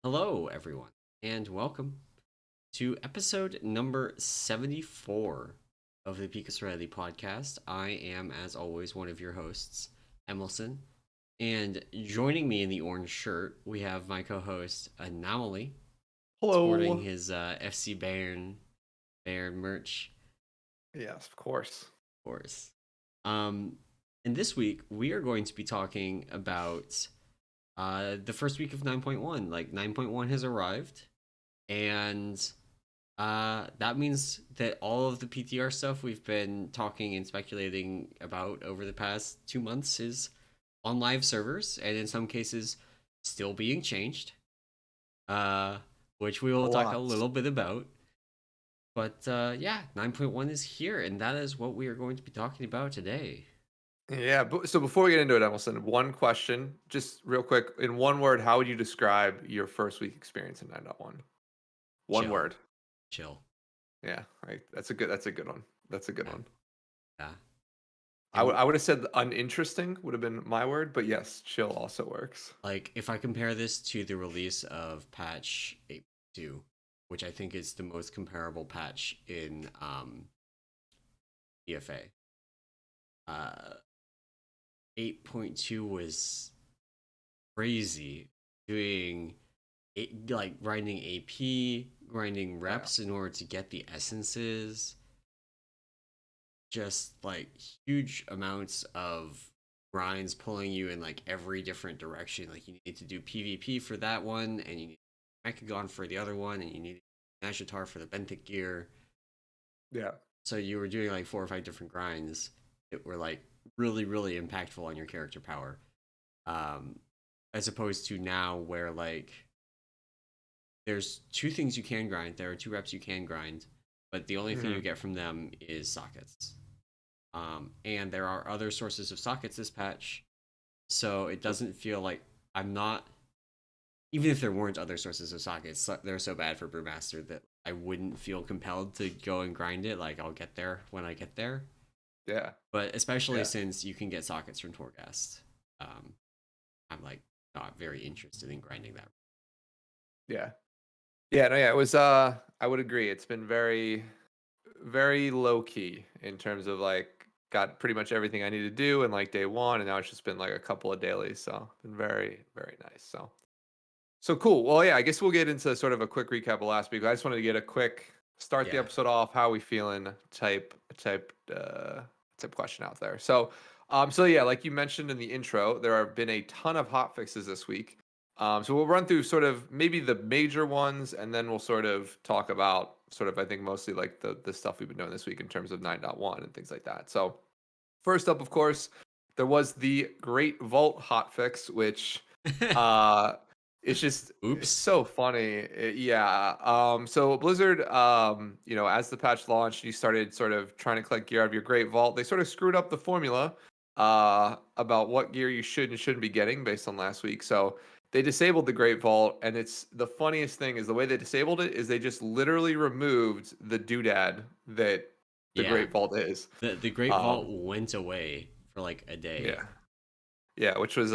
Hello, everyone, and welcome to episode number 74 of the Pika Serenity podcast. I am, as always, one of your hosts, emallson, and joining me in the orange shirt, we have my co host, Anomoly, sporting Hello. his FC Bayern merch, Yes, of course. of course. Um, and this week, we are going to be talking about the first week of 9.1. Like, 9.1 has arrived, and that means that all of the PTR stuff we've been talking and speculating about over the past 2 months is on live servers, and in some cases, still being changed. Uh, which we A will talk a lot. little bit about. But yeah, 9.1 is here, and that is what we are going to be talking about today. Yeah, but so before we get into it, Emerson, one question, just real quick, in one word, how would you describe your first week experience in 9.1? One Chill, word. chill. Yeah, right. That's a good one. That's a good Yeah, one. yeah. I would And I would have said uninteresting would have been my word, but yes, chill also works. like, if I compare this to the release of patch 8.2, which I think is the most comparable patch in BFA, 8.2 was crazy, doing it, like grinding AP, grinding Yeah. reps in order to get the essences, just like huge amounts of grinds pulling you in like every different direction. Like, you need to do PvP for that one, and you need Mechagon for the other one, and you need Nashitar for the Benthic gear. Yeah. So you were doing like four or five different grinds that were like really, really impactful on your character power. Um, as opposed to now where like there's two things you can grind. There are two reps you can grind, but the only thing you Hmm. get from them is sockets. And there are other sources of sockets this patch, so it doesn't feel like I'm not. Even if there weren't other sources of sockets, they're so bad for Brewmaster that I wouldn't feel compelled to go and grind it. Like, I'll get there when I get there. Yeah. But especially Yeah. since you can get sockets from Torghast, um, I'm like not very interested in grinding that. Yeah. Yeah, no, yeah, it was I would agree. It's been very low key in terms of like got pretty much everything I need to do in like day one, and now it's just been like a couple of dailies, so been very nice. So cool. Well, yeah, I guess we'll get into sort of a quick recap of last week. I just wanted to get a quick start the Yeah, episode off. How we feeling? Type question out there. So yeah, like you mentioned in the intro, there have been a ton of hot fixes this week. So we'll run through sort of maybe the major ones, and then we'll sort of talk about sort of I think mostly like the stuff we've been doing this week in terms of 9.1 and things like that. So first up, of course, there was the Great Vault hotfix, which yeah. uh it's just it's Oops. so funny. Yeah. So Blizzard, as the patch launched, you started sort of trying to collect gear out of your Great Vault. They sort of screwed up the formula about what gear you should and shouldn't be getting based on last week. So they disabled the Great Vault, and it's the funniest thing is the way they disabled it is they just literally removed the doodad that the Yeah, Great Vault is. the Great Vault Um, went away for like a day. yeah. Yeah, which was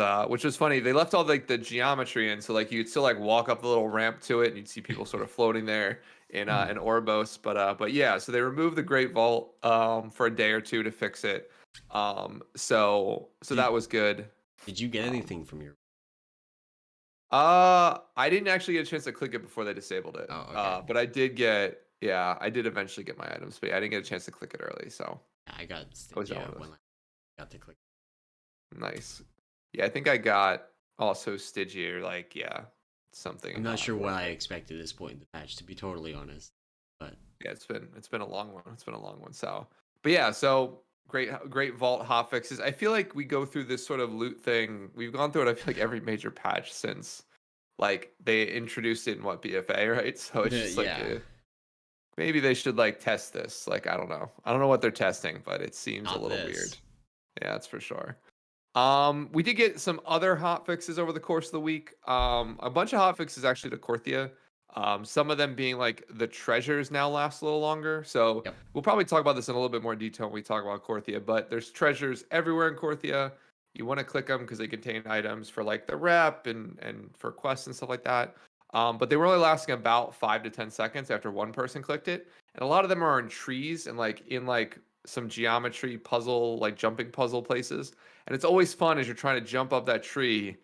funny. They left all like the geometry in, so like you could still like walk up the little ramp to it, and you'd see people sort of floating there in Orbos. But yeah, so they removed the Great Vault for a day or two to fix it. So Did that was good. did you get Um, anything from your? I didn't actually get a chance to click it before they disabled it. Oh, okay. But I did get, yeah, I did eventually get my items, but yeah, I didn't get a chance to click it early, so I got I was done Stygia with when it. I got to click. Nice. Yeah, I think I got also Stygia, like, yeah, I'm something not sure what worth I it. expected at this point in the patch, to be totally honest. But Yeah, it's been a long one. It's been a long one. But yeah, so great vault hot fixes. I feel like we go through this sort of loot thing. We've gone through it. I feel like every major patch since like they introduced it in what BFA, right? So it's just like yeah, maybe they should like test this. Like I don't know. I don't know what they're testing, but it seems a not little weird. this. Yeah, that's for sure. We did get some other hot fixes over the course of the week. A bunch of hot fixes actually to Korthia. Some of them being like the treasures now last a little longer. So Yep. we'll probably talk about this in a little bit more detail when we talk about Korthia. But there's treasures everywhere in Korthia. You want to click them because they contain items for like the rep and for quests and stuff like that. But they were only lasting about 5 to 10 seconds after one person clicked it, and a lot of them are in trees and like in like some geometry puzzle, like jumping puzzle places. And it's always fun as you're trying to jump up that tree,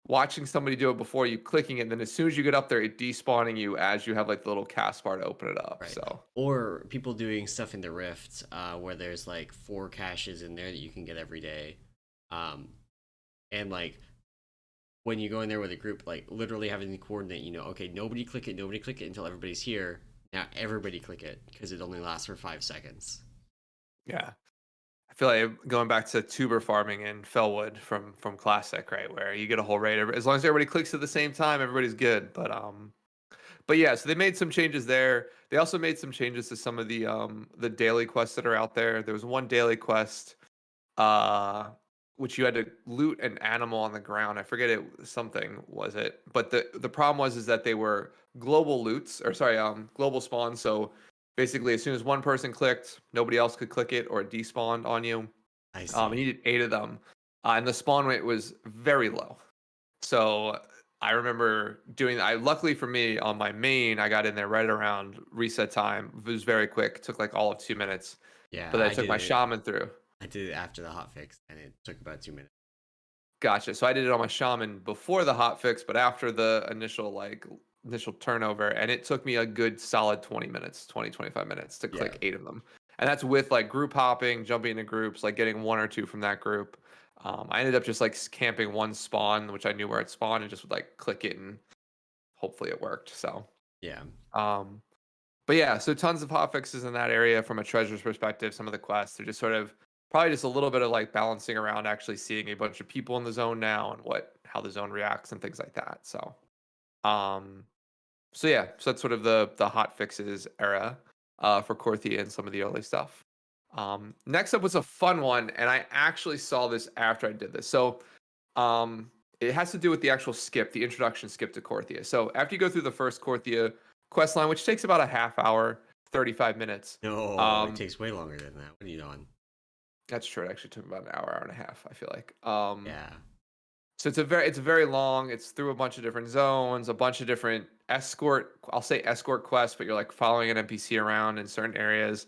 watching somebody do it before you clicking it. And then as soon as you get up there, it despawning you as you have like the little cast bar to open it up. Right. So Or people doing stuff in the Rift, where there's like 4 caches in there that you can get every day. Um, and like when you go in there with a group, like literally having to coordinate, okay, nobody click it until everybody's here. Now everybody click it because it only lasts for 5 seconds. yeah. I feel like going back to tuber farming in Fellwood from Classic, right, where you get a whole raid. As long as everybody clicks at the same time, everybody's good. But yeah, so they made some changes there. They also made some changes to some of the daily quests that are out there. There was one daily quest, uh, which you had to loot an animal on the ground. I forget it something was it, but the problem was is that they were global loots or sorry, global spawns. So basically, as soon as one person clicked, nobody else could click it or it despawned on you. I You see. needed 8 of them, and the spawn rate was very low. So I remember doing. I luckily for me on my main, I got in there right around reset time. It was very quick. Took like all of 2 minutes, Yeah, but I took my shaman through. I did it after the hotfix, and it took about 2 minutes. Gotcha. So I did it on my shaman before the hot fix, but after the initial turnover, and it took me a good solid 20 minutes, 20, 25 minutes to Yeah, click 8 of them. And that's with like group hopping, jumping into groups, like getting one or two from that group. I ended up just like camping one spawn, which I knew where it spawned, and just would like click it and hopefully it worked. So, yeah, um, but yeah, so tons of hot fixes in that area from a treasures perspective. Some of the quests are just sort of probably just a little bit of like balancing around actually seeing a bunch of people in the zone now and how the zone reacts and things like that. Um, so yeah, so that's sort of the hot fixes era for Korthia and some of the early stuff. Next up was a fun one, and I actually saw this after I did this. So um, it has to do with the actual skip, the introduction skip to Korthia. So after you go through the first Korthia quest line, which takes about a half hour, 35 minutes. no, it Um, takes way longer than that. What are you doing? that's true. It actually took about an hour, hour and a half, I feel like. Yeah, So it's very long. It's through a bunch of different zones, a bunch of different I'll say escort quests, but you're like following an NPC around in certain areas.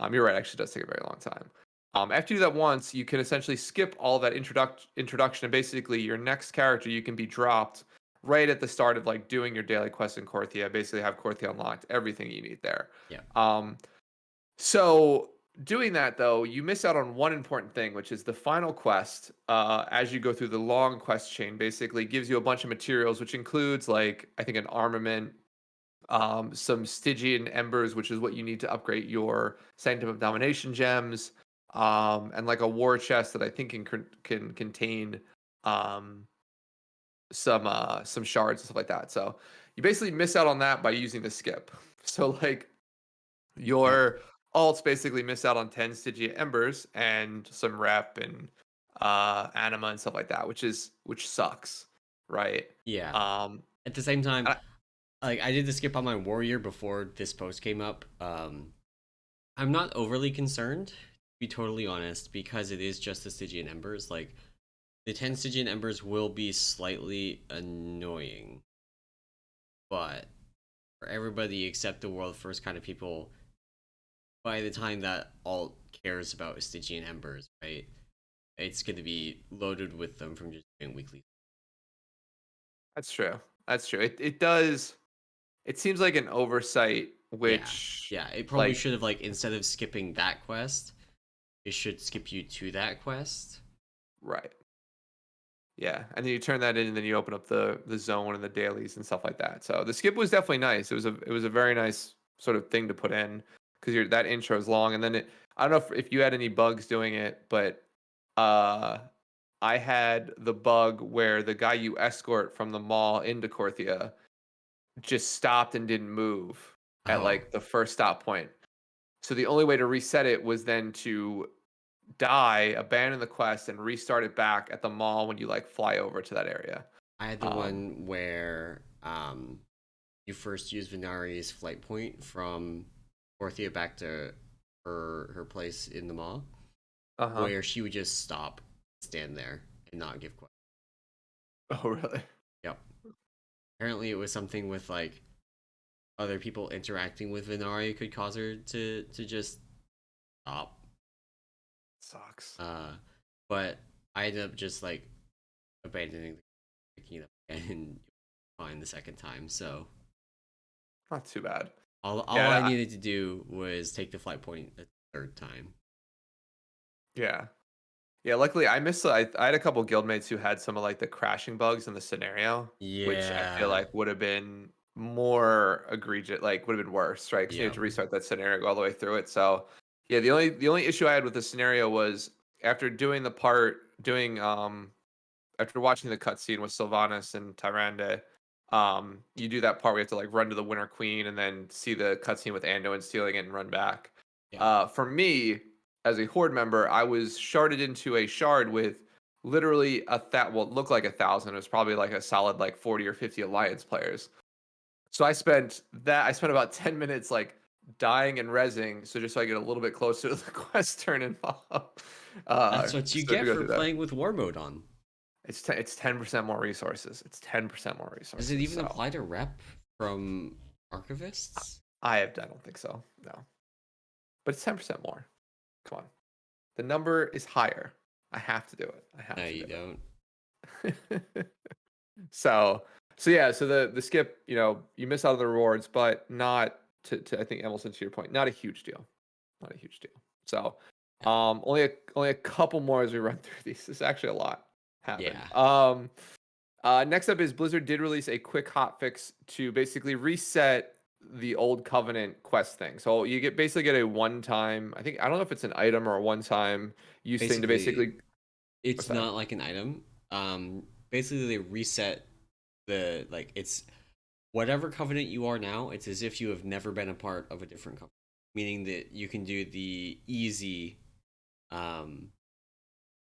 You're right, it actually does take a very long time. After you do that once, you can essentially skip all that introduction, and basically your next character you can be dropped right at the start of like doing your daily quest in Korthia. Basically, have Korthia unlocked, everything you need there. yeah, Um, so doing that though, you miss out on one important thing, which is the final quest. As you go through the long quest chain, basically gives you a bunch of materials, which includes like I think an armament, some Stygian embers, which is what you need to upgrade your Sanctum of Domination gems, and like a war chest that I think can contain um, some shards and stuff like that. So you basically miss out on that by using the skip. So like yep, your alts basically miss out on 10 Stygia embers and some rep and anima and stuff like that, which sucks, right? yeah. Um, At the same time, I, like I did the skip on my warrior before this post came up. I'm not overly concerned, to be totally honest, because it is just the Stygian Embers. Like the 10 Stygian Embers will be slightly annoying, but for everybody except the world first kind of people, by the time that alt cares about Stygian Embers, right? It's going to be loaded with them from just doing weekly. that's true. That's true. It does. It seems like an oversight, Yeah. which Yeah, it probably like should have like instead of skipping that quest, it should skip you to that quest. right. Yeah, and then you turn that in, and then you open up the zone and the dailies and stuff like that. So the skip was definitely nice. It was a very nice sort of thing to put in because that intro is long, and then I don't know if you had any bugs doing it, but uh, I had the bug where the guy you escort from the mall into Korthia just stopped and didn't move at Oh, like the first stop point. So the only way to reset it was then to die, abandon the quest, and restart it back at the mall when you like fly over to that area. I had the Um, one where you first use Venari's flight point from Korthia back to her place in the mall, uh-huh. where she would just stop, stand there, and not give questions. Oh, really? Yep. apparently it was something with like other people interacting with Venari could cause her to just stop. Sucks. Uh, but I ended up just like abandoning picking it up again and fine the second time. So Not too bad. all I Yeah, needed to do was take the flight point a third time. yeah. Yeah, luckily I missed. I had a couple guildmates who had some of like the crashing bugs in the scenario, which I feel Yeah. like would have been more egregious, like would have been worse, right? Because you had Yep. to restart that scenario, go all the way through it. So yeah, the only issue I had with the scenario was after doing after watching the cutscene with Sylvanas and Tyrande, you do that part where you have to like run to the Winter Queen and then see the cutscene with Ando and stealing it and run back. Yeah. For me, as a Horde member, I was sharded into a shard with literally well, it looked like 1,000. It was probably like a solid like 40 or 50 Alliance players. So I spent about 10 minutes like dying and rezzing, so just so I get a little bit closer to the quest turn and follow. That's what you Just to get go for through that. playing with war mode on. It's 10% more resources. It's 10% more Does it resources. even So apply to rep from archivists? I don't think so. No, but it's 10% more. Come on, the number is higher. I have to do it. I No, have to you do don't. it. so so yeah. So the skip, you miss out on the rewards, but not to I think Emerson, to your point, not a huge deal. Not a huge deal. So Yeah. only a couple more as we run through these. This is actually a lot happened. Yeah. Next up is Blizzard did release a quick hotfix to basically reset the old Covenant quest thing. So you basically get a one time. I don't know if it's an item or a one time use thing to Basically, basically. it's What's that? not like an item. Basically they reset the like it's whatever covenant you are now, it's as if you have never been a part of a different covenant. Meaning that you can do the easy um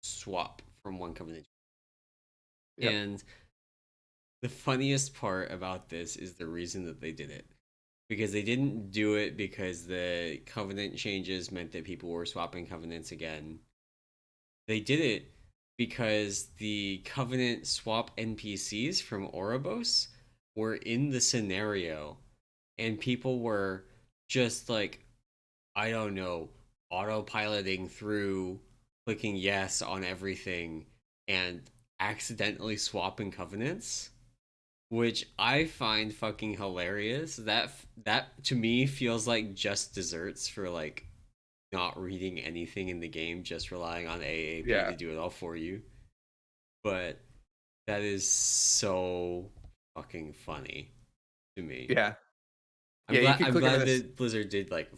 swap from one covenant. Yep. And the funniest part about this is the reason that they did it. Because they didn't do it because the covenant changes meant that people were swapping covenants again. They did it because the covenant swap NPCs from Oribos were in the scenario and people were just like, I don't know, autopiloting through, clicking yes on everything and accidentally swapping covenants, which I find fucking hilarious. That to me feels like just desserts for like not reading anything in the game, just relying on AAP Yeah. to do it all for you. But that is so fucking funny to me. Yeah. I'm Yeah. You glad could I'm click into glad this. that Blizzard did like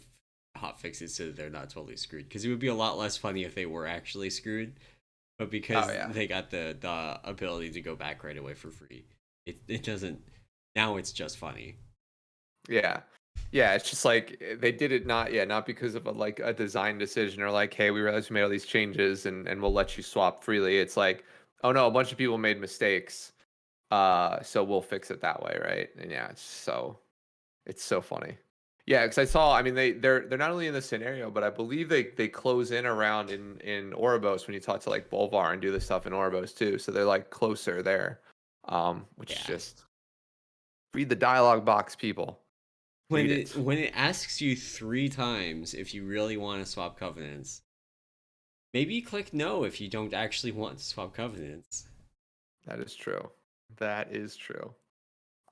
hot fixes so that they're not totally screwed, because it would be a lot less funny if they were actually screwed. But Oh because yeah. they got the ability to go back right away for free, it doesn't. Now it's just funny. Yeah. Yeah, it's just like they did it not because of like a design decision or like, hey, we realize we made all these changes and we'll let you swap freely. It's like, oh no, a bunch of people made mistakes. So we'll fix it that way, right? And yeah, it's so funny. Yeah, because I mean they're not only in the scenario, but I believe they close in around in Oribos when you talk to like Bolvar and do this stuff in Oribos too. So they're like closer there. Which is Yeah. just read the dialogue box, people. When Read it it. when it asks you 3 times if you really want to swap covenants, maybe click no if you don't actually want to swap covenants. That is true. That is true.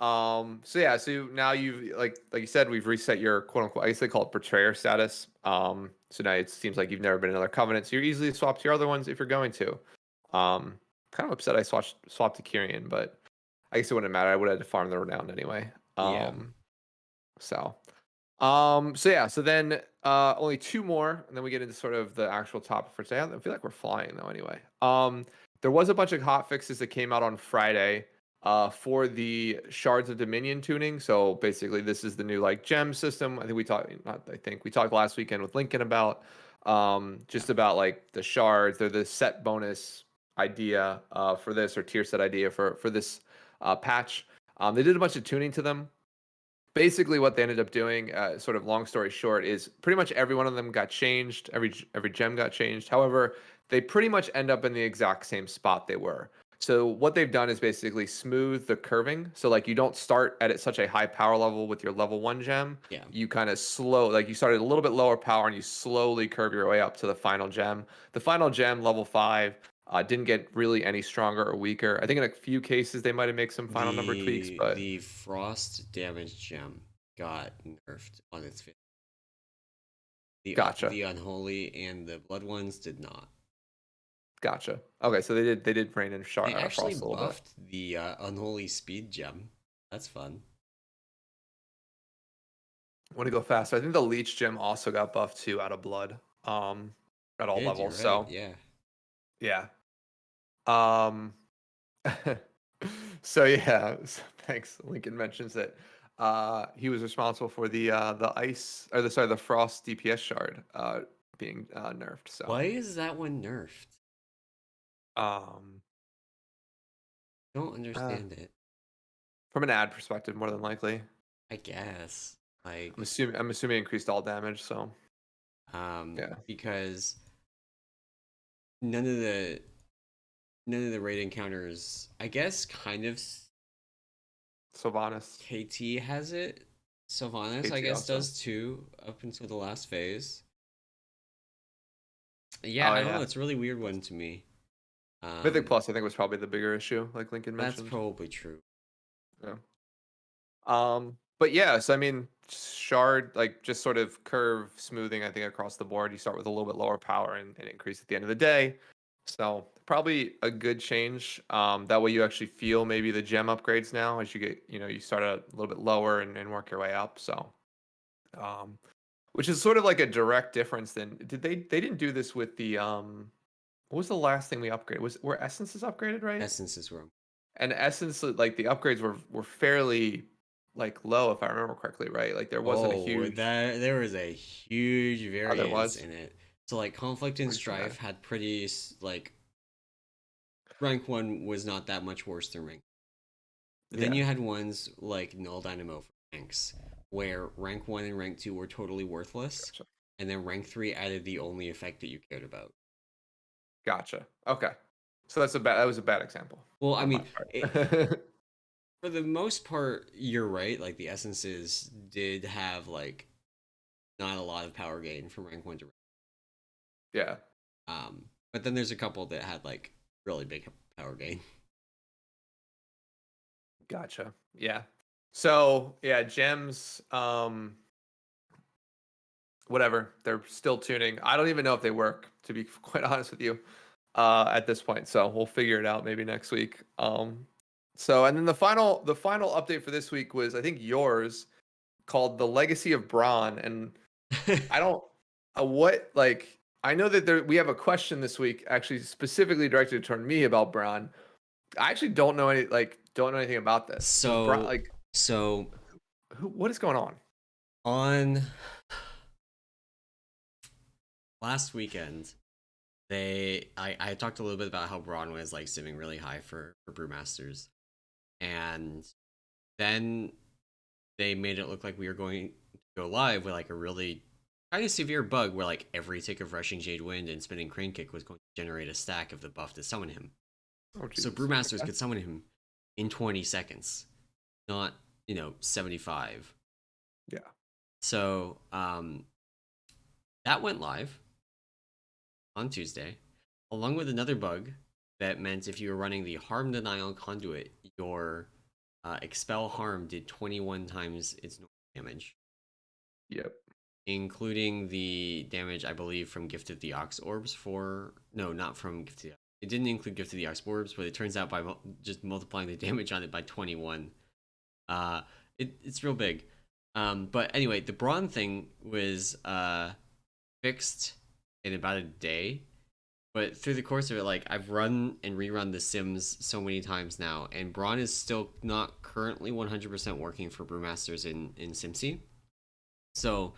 So yeah, so now you've like you said, we've reset your quote unquote, I guess they call it betrayer status. So now it seems like you've never been in another covenant, so you're easily swap to your other ones if you're going to. Kind of upset I swapped to Kyrian, but I guess it wouldn't matter. I would have had to farm the renown anyway. Yeah. So so yeah, so then only two more, and then we get into sort of the actual topic for today. I feel like we're flying though anyway. There was a bunch of hot fixes that came out on Friday for the Shards of Dominion tuning. So basically this is the new like gem system. We talked last weekend with Lincoln about Yeah. just about like the shards. They're the set bonus idea for this, or tier set idea for this patch. They did a bunch of tuning to them. Basically what they ended up doing, sort of long story short, is pretty much every one of them got changed. Every gem got changed. However, they pretty much end up in the exact same spot they were. So what they've done is basically smooth the curving. So like you don't start at such a high power level with your level 1 gem. Yeah. You kind of slow, like you started a little bit lower power and you slowly curve your way up to the final gem. The final gem, level 5, didn't get really any stronger or weaker. I think in a few cases they might have made some final number tweaks, but The frost damage gem got nerfed on its fifth. gotcha. The unholy and the blood ones did not. Gotcha. Okay, so they did rein in They actually Frost a little bit. buffed the unholy speed gem. That's fun. Want to go faster. I think the Leech Gem also got buffed too out of blood. At all Did you're levels. right? So Yeah. yeah. Um so yeah, thanks. Lincoln mentions that he was responsible for the ice or the frost DPS shard being nerfed. So Why is that one nerfed? um Don't uh, understand it. from an ad perspective, more than likely. I guess I'm like assuming increased all damage, so yeah. because none of the none of the raid encounters, I guess, kind of Sylvanas. KT has it. Sylvanas, I KT guess, also. does too up until the last phase. Yeah, Oh I don't know. yeah. It's a really weird one to me. Mythic Um, Plus I think was probably the bigger issue, like Lincoln that's mentioned. probably true. Yeah. But yeah, so I mean, shard like just sort of curve smoothing. I think across the board, you start with a little bit lower power and increase at the end of the day. So probably a good change. That way you actually feel maybe the gem upgrades now as you get, you start a little bit lower and work your way up. So, um, which is sort of like a direct difference. Than did they didn't do this with the what was the last thing we upgraded? Were essences upgraded, right? Essences were. And essence, like the upgrades were fairly like low, if I remember correctly, right? Like there wasn't a Oh, huge. that there was a huge Oh, there variance was. in it. So like conflict and Pretty sure strife that. had pretty like rank one was not that much worse than rank. But then Yeah, you had ones like null dynamo for ranks, where rank one and rank two were totally worthless, gotcha, and then rank three added the only effect that you cared about. gotcha. Okay, so that was a bad example Well, I on my mean, part. for the most part, you're right. Like the essences did have like not a lot of power gain from rank one to rank. Yeah, But then there's a couple that had like really big power gain. gotcha. Yeah. So yeah, gems. Whatever. They're still tuning. I don't even know if they work, to be quite honest with you, at this point. So we'll figure it out maybe next week. So and then the final update for this week was I think yours called The Legacy of Braun. And I don't what like I know that we have a question this week actually specifically directed toward me about Braun. I actually don't know anything about this. Was Braun so like so what is going on? on last weekend, I talked a little bit about how Braun was like simming really high for brewmasters, and then they made it look like we were going to go live with like a really kind of severe bug where like every tick of rushing Jade Wind and spinning Crane Kick was going to generate a stack of the buff to summon him. Oh So Jesus. brewmasters Okay. could summon him in 20 seconds, not 75. Yeah. So that went live on Tuesday, along with another bug that meant if you were running the harm denial conduit, your expel harm did 21 times its normal damage, Yep. including the damage I believe from Gift of the Ox orbs. For no, not from Gift of the Ox. It didn't include Gift of the Ox orbs, but it turns out by just multiplying the damage on it by 21, uh, it's real big. But anyway, the Braun thing was fixed in about a day. But through the course of it, like I've run and rerun The Sims so many times now, and Braun is still not currently 100% working for brewmasters in SimC. So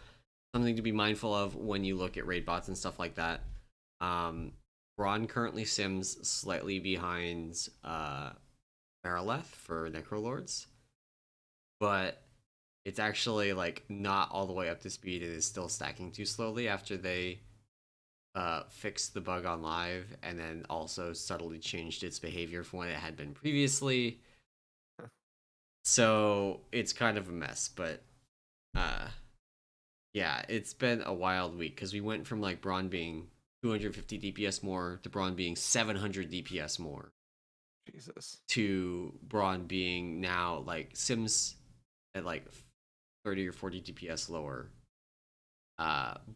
something to be mindful of when you look at raid bots and stuff like that. Um, Braun currently sims slightly behind Marileth for Necrolords, but it's actually like not all the way up to speed. It is still stacking too slowly after they fixed the bug on live, and then also subtly changed its behavior from what it had been previously. So it's kind of a mess, but uh, yeah, it's been a wild week because we went from like Braun being 250 DPS more to Braun being 700 DPS more Jesus. to Braun being now like Sims at like 30 or 40 DPS lower.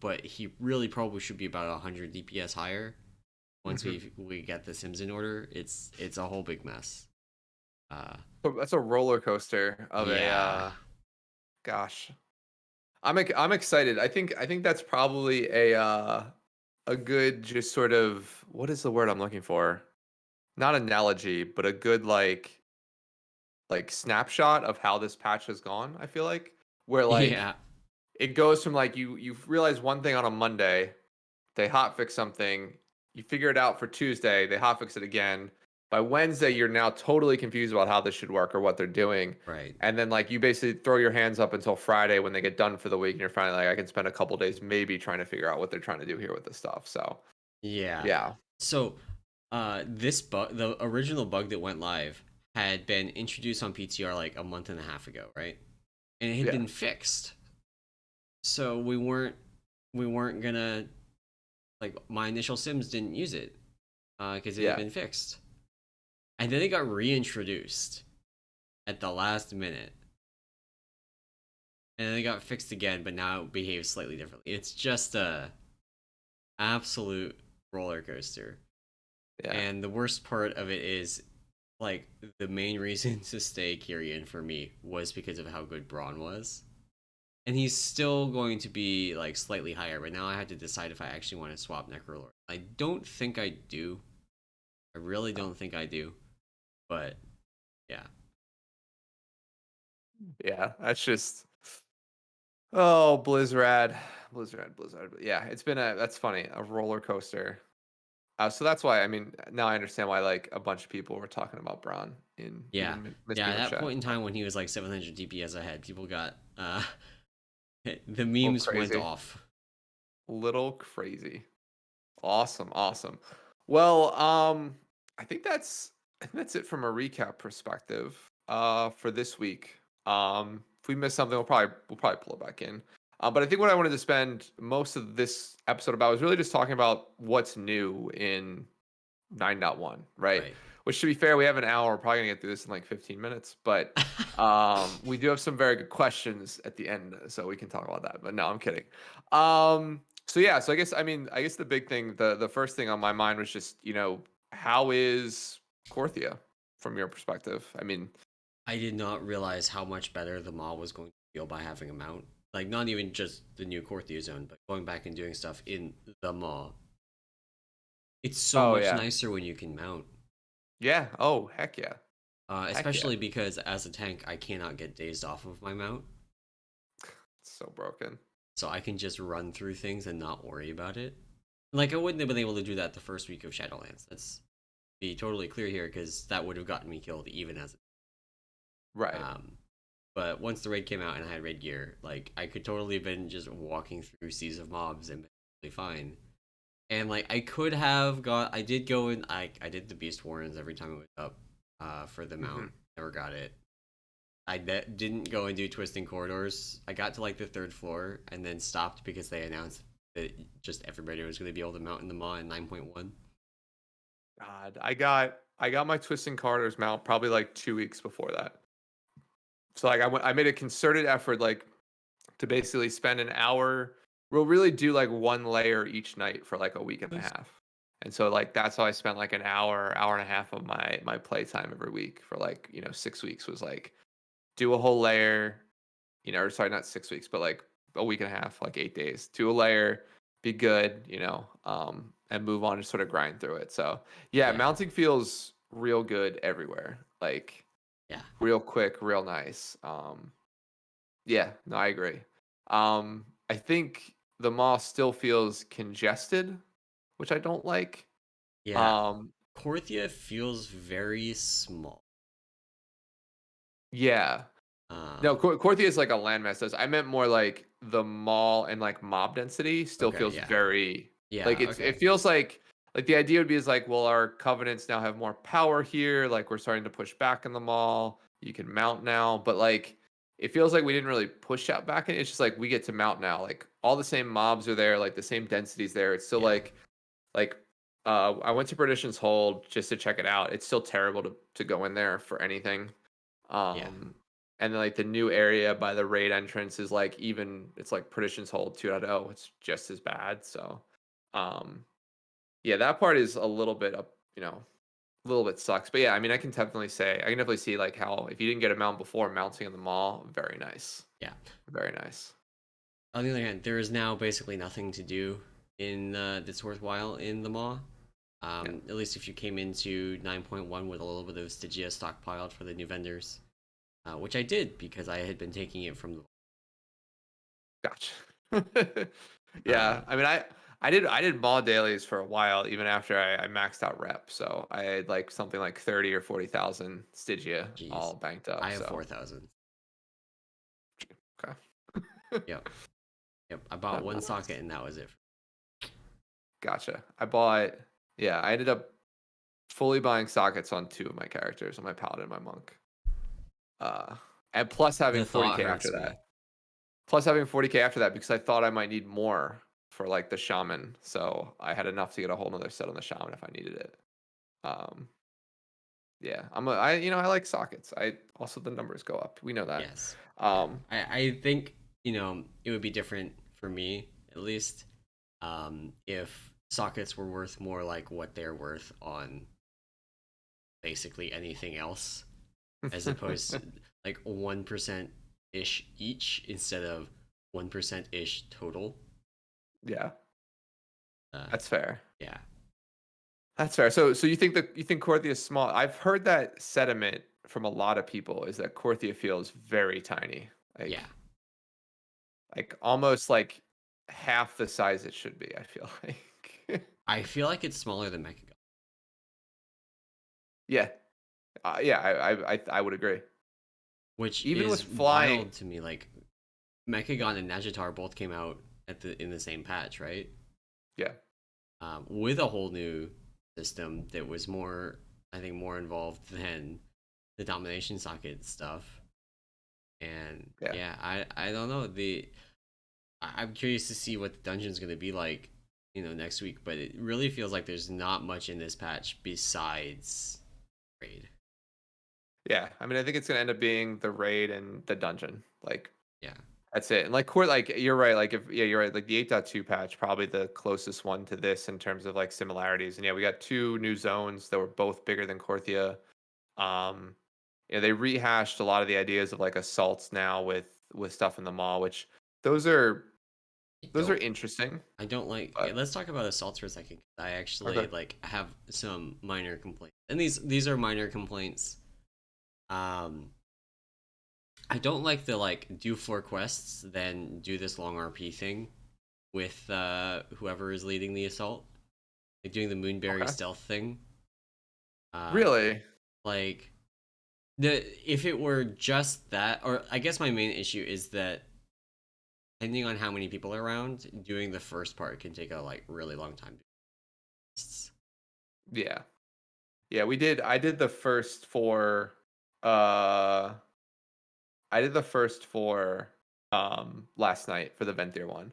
But he really probably should be about 100 DPS higher. Once Hmm. we get the Sims in order, it's a whole big mess. Uh, So that's a roller coaster of a yeah, gosh. I'm excited. I think that's probably a good just sort of what is the word I'm looking for? Not analogy, but a good like snapshot of how this patch has gone, I feel like. Where like yeah, it goes from like you realize one thing on a Monday, they hotfix something, you figure it out for Tuesday, they hotfix it again. By Wednesday, you're now totally confused about how this should work or what they're doing. right. And then like you basically throw your hands up until Friday when they get done for the week, and you're finally like, I can spend a couple days maybe trying to figure out what they're trying to do here with this stuff. So Yeah. yeah. So, this bug, the original bug that went live, had been introduced on PTR like a month and a half ago, right? And it had Yeah. been fixed. So we weren't gonna like my initial Sims didn't use it because it had Yeah. been fixed, and then it got reintroduced at the last minute, and then it got fixed again, but now it behaves slightly differently. It's just a absolute roller coaster. Yeah. And the worst part of it is like the main reason to stay Kyrian for me was because of how good Braun was. And he's still going to be like slightly higher, but now I have to decide if I actually want to swap Necrolord. I don't think I do. I really don't think I do. But yeah. Yeah. That's just oh Blizzard. Blizzard. But yeah, it's been a that's funny, a roller coaster. So that's why I mean now I understand why like a bunch of people were talking about Braun in Yeah. even Yeah, at Mistbeam that chat. point in time when he was like 700 DPS ahead, people got the A little memes went crazy. off. Little crazy. Awesome, awesome. Well, I think that's it from a recap perspective for this week. If we missed something, we'll probably pull it back in. But I think what I wanted to spend most of this episode about was really just talking about what's new in 9.1, right? Right. Which to be fair, we have an hour. We're probably gonna get through this in like 15 minutes, but we do have some very good questions at the end, so we can talk about that. But no, I'm kidding. So yeah, so I guess the big thing, the first thing on my mind was just, how is Korthia from your perspective? I mean, I did not realize how much better the mall was going to feel by having a mount. Like not even just the new Korthia zone, but going back and doing stuff in the mall. It's so oh much yeah, nicer when you can mount. yeah, oh heck yeah, heck yeah, Especially because as a tank, I cannot get dazed off of my mount, it's so broken. so I can just run through things and not worry about it. Like I wouldn't have been able to do that the first week of Shadowlands. Let's be totally clear here, because that would have gotten me killed even as. Right. Um, but once the raid came out and I had raid gear, like I could totally have been just walking through seas of mobs and been totally fine. And like I could have got, I did go in, I did the Beast Warrens every time it was up, for the Hmm. mount. Never got it. Didn't go and do twisting corridors. I got to like the third floor and then stopped because they announced that just everybody was going to be able to mount in the maw in 9.1. God, I got my twisting corridors mount probably like 2 weeks before that. So like I made a concerted effort like to basically spend an hour. We'll really do like one layer each night for like a week and a Nice. half. And so like that's how I spent like an hour and a half of my playtime every week for like, 6 weeks was like do a whole layer, or sorry, not 6 weeks, but like a week and a half, like 8 days. Do a layer, be good, and move on and sort of grind through it. So yeah, Yeah, mounting feels real good everywhere. Like yeah, real quick, real nice. Yeah, no, I agree. I think the mall still feels congested, which I don't like. yeah. Um, Korthia feels very small. yeah. No, Um, Korthia is like a landmass does. I meant more like the mall and like mob density still okay, feels yeah, Yeah. Like it Okay. feels like the idea would be is like, well, our covenants now have more power here. Like we're starting to push back in the mall. You can mount now, but like it feels like we didn't really push out back in. It's just like we get to mount now. Like all the same mobs are there, like the same densities there. It's still Yeah. like I went to Perdition's Hold just to check it out. It's still terrible to go in there for anything. Yeah. Um and then like the new area by the raid entrance is like even it's like Perdition's Hold 2.0. It's just as bad. So um yeah, that part is a little bit up, a little bit sucks. But yeah, I mean I can definitely see like how if you didn't get a mount before mounting in the mall, very nice. Yeah. Very nice. On the other hand, there is now basically nothing to do in that's worthwhile in the maw. Yeah. At least if you came into 9.1 with a little bit of Stygia stockpiled for the new vendors, which I did because I had been taking it from the. Gotcha. Yeah. Um, I mean I did mall dailies for a while, even after I maxed out rep. So I had like something like 30 or 40,000 Stygia Geez, all banked I up. have So 4,000. okay. Yep, yep. I bought Not one nice. socket and that was it. Gotcha. I ended up fully buying sockets on two of my characters, on my paladin and my monk. Uh, and plus having The thought 40k after hurts that. me. Plus having 40k after that because I thought I might need more for like the shaman. So I had enough to get a whole nother set on the shaman if I needed it. Um, yeah, I like sockets. I also the numbers go up. We know that. Yes. Yeah. Um, I think, it would be different for me, at least, if sockets were worth more like what they're worth on basically anything else, as opposed to like 1% ish each instead of 1% ish total. yeah, Uh, that's fair. yeah. That's fair. So you think Korthia is small? I've heard that sentiment from a lot of people is that Korthia feels very tiny. Yeah. Like almost like half the size it should be, I feel like. I feel like it's smaller than Mechagon, Yeah. Yeah, I would agree. which Even with is flying, wild to me. Like, Mechagon and Nagitar both came out in the same patch, right? yeah. With a whole new system that was more, I think, more involved than the domination socket stuff. And Yeah. yeah, I don't know. I'm curious to see what the dungeon's going to be like, next week. But it really feels like there's not much in this patch besides raid. Yeah. I mean, I think it's going to end up being the raid and the dungeon. Like Yeah, that's it. And like core like you're right, like if yeah, you're right. Like the 8.2 patch probably the closest one to this in terms of like similarities. And yeah, we got two new zones that were both bigger than Korthia. Um they rehashed a lot of the ideas of like assaults now with stuff in the mall, which those are I those are don't interesting. I don't like. But Let's talk about assaults for a second. I actually okay. like have some minor complaints, and these are minor complaints. Um, I don't like the like do 4 quests, then do this long RP thing with whoever is leading the assault, like doing the Moonberry Okay. stealth thing. Uh, Really? like the if it were just that, or I guess my main issue is that depending on how many people are around, doing the first part can take a like really long time. Yeah. Yeah, we did I did the first four uh I did the first four last night for the Venthyr one.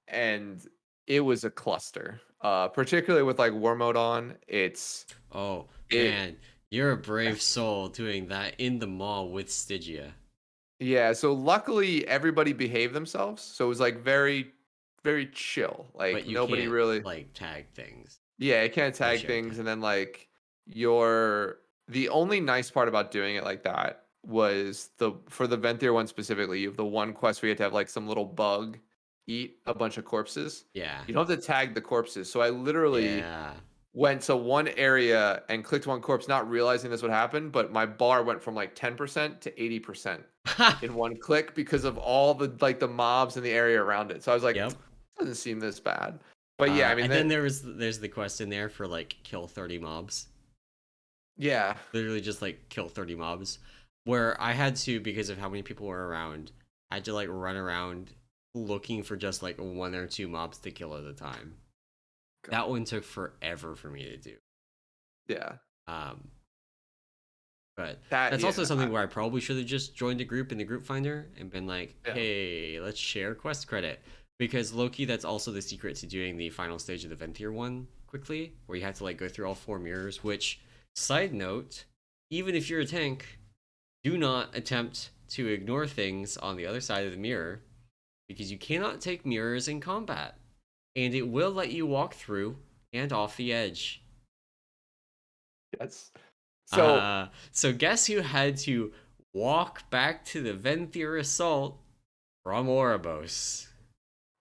And it was a cluster. Particularly with like war mode on, Oh it man, you're a brave soul doing that in the mall with Stygia. yeah, so luckily everybody behaved themselves. So it was like very very chill. But Like you nobody can't really like tag things yeah, it can't or tag share things tag. and then like your the only nice part about doing it like that was the for the Venthyr one specifically, you have the one quest where you have to have like some little bug eat a bunch of corpses. Yeah. You don't have to tag the corpses. So I literally Yeah. went to one area and clicked one corpse, not realizing this would happen, but my bar went from like 10% to 80% in one click because of all the like the mobs in the area around it. So I was like, Yep. doesn't seem this bad. But yeah, I mean And then that there's the quest in there for like kill 30 mobs. yeah. Literally just like kill 30 mobs. Where I had to, because of how many people were around, I had to like run around looking for just like one or two mobs to kill at a time. God. That one took forever for me to do. Yeah. Um, but That that's also yeah. something where I probably should have just joined a group in the group finder and been like, Yeah. hey, let's share quest credit. Because Loki, that's also the secret to doing the final stage of the Venthyr one quickly, where you have to like go through all 4 mirrors, which, side note, even if you're a tank, do not attempt to ignore things on the other side of the mirror because you cannot take mirrors in combat. And it will let you walk through and off the edge. Yes. So, So guess who had to walk back to the Venthyr assault from Oribos?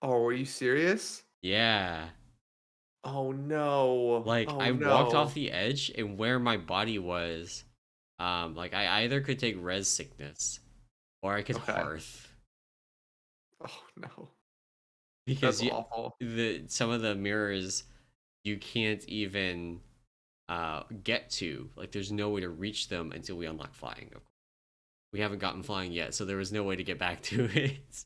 oh, are you serious? Yeah. Oh no. Like Oh I walked off no. the edge and where my body was, like I either could take res sickness or I could Okay. hearth. Oh no. That's Because awful. the some of the mirrors you can't even get to. Like there's no way to reach them until we unlock flying. We haven't gotten flying yet, so there was no way to get back to it.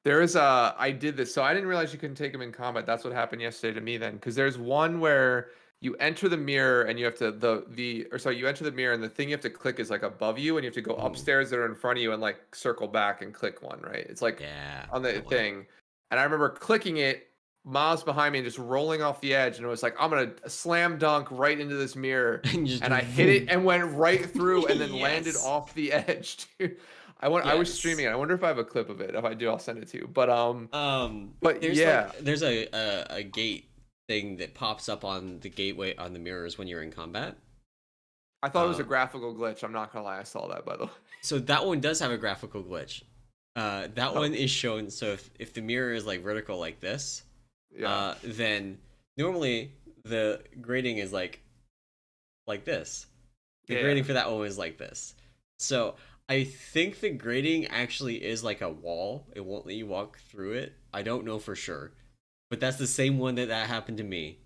There's I did this, so I didn't realize you couldn't take them in combat. That's what happened yesterday to me then, because there's one where you enter the mirror and you have to you enter the mirror and the thing you have to click is like above you and you have to go Mm, upstairs that are in front of you and like circle back and click one, right? It's like yeah, on the that one. thing. And I remember clicking it miles behind me and just rolling off the edge and it was like I'm gonna slam dunk right into this mirror And just and I hit it boom. and went right through and then landed Yes. off the edge, dude. I was streaming Yes. it. I wonder if I have a clip of it. If I do, I'll send it to you. But There's yeah, there's a gate thing that pops up on the gateway on the mirrors when you're in combat. I thought it was a Um, graphical glitch. I'm not gonna lie, I saw that by the way. so that one does have a graphical glitch. That Oh, one is shown. So if the mirror is like vertical like this, yeah, then normally the grading is like this. The yeah. grading for that one is like this. So I think the grading actually is like a wall. It won't let you walk through it. I don't know for sure, but that's the same one that happened to me.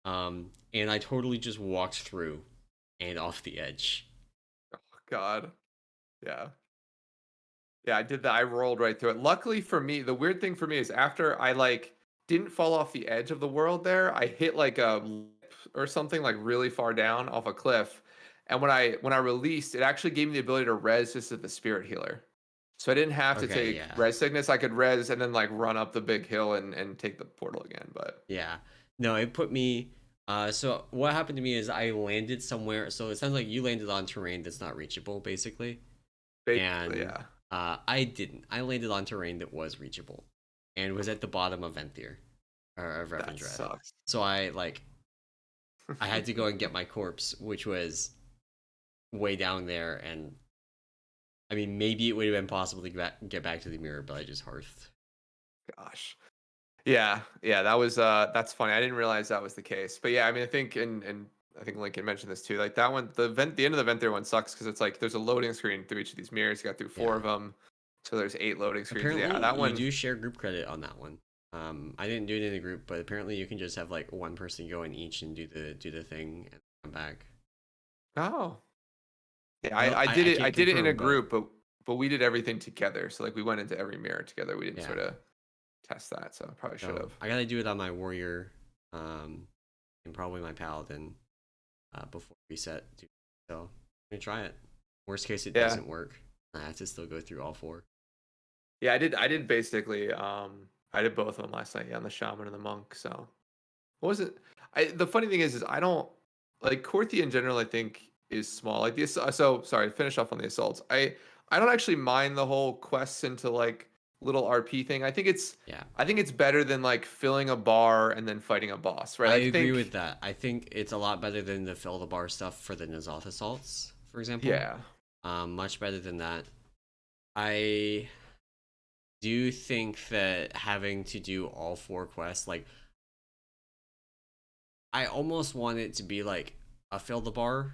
And I totally just walked through and off the edge. Oh, God, yeah, yeah. I did that. I rolled right through it. Luckily for me, the weird thing for me is after I like didn't fall off the edge of the world there, I hit like a lip or something like really far down off a cliff. And when I released, it actually gave me the ability to res just as the spirit healer. So I didn't have to Okay, take yeah, res sickness. I could res and then like run up the big hill and take the portal again. But yeah. No, it put me. So what happened to me is I landed somewhere. So it sounds like you landed on terrain that's not reachable, basically. basically, And yeah, I didn't. I landed on terrain that was reachable, and was at the bottom of Venthyr or of that Revendreth. sucks. So I had to go and get my corpse, which was way down there, and I mean maybe it would have been possible to get back to the mirror, but I just hearthed. Gosh. Yeah, yeah, that was that's funny. I didn't realize that was the case. But yeah, I mean I think and I think Lincoln mentioned this too. Like that one, the end of the vent there one sucks because it's like there's a loading screen through each of these mirrors. You got through four Yeah. of them. So there's 8 loading screens. Yeah, Apparently, that you one. do share group credit on that one. I didn't do it in a group, but apparently you can just have like one person go in each and do the thing and come back. Oh. Yeah, I don't. I I I can't did it in a confirm, but group, but we did everything together. So like we went into every mirror together. We didn't yeah. sort of test that, so I probably should So have. I gotta do it on my warrior, and probably my paladin, before reset. So I'm gonna try it. Worst case, it Yeah. doesn't work. I have to still go through all 4. Yeah, I did basically I did both of them last night, yeah, on the shaman and the monk. So what was it? The funny thing is I don't like Korthia in general. I think is small. Like the so sorry. Finish off on the assaults. I don't actually mind the whole quests into like little RP thing. Yeah, I think it's better than like filling a bar and then fighting a boss, right? I I agree with think that. I think it's a lot better than the fill the bar stuff for the Nazoth assaults, for example. yeah, Much better than that. I do think that having to do all 4 quests, like I almost want it to be like a fill the bar,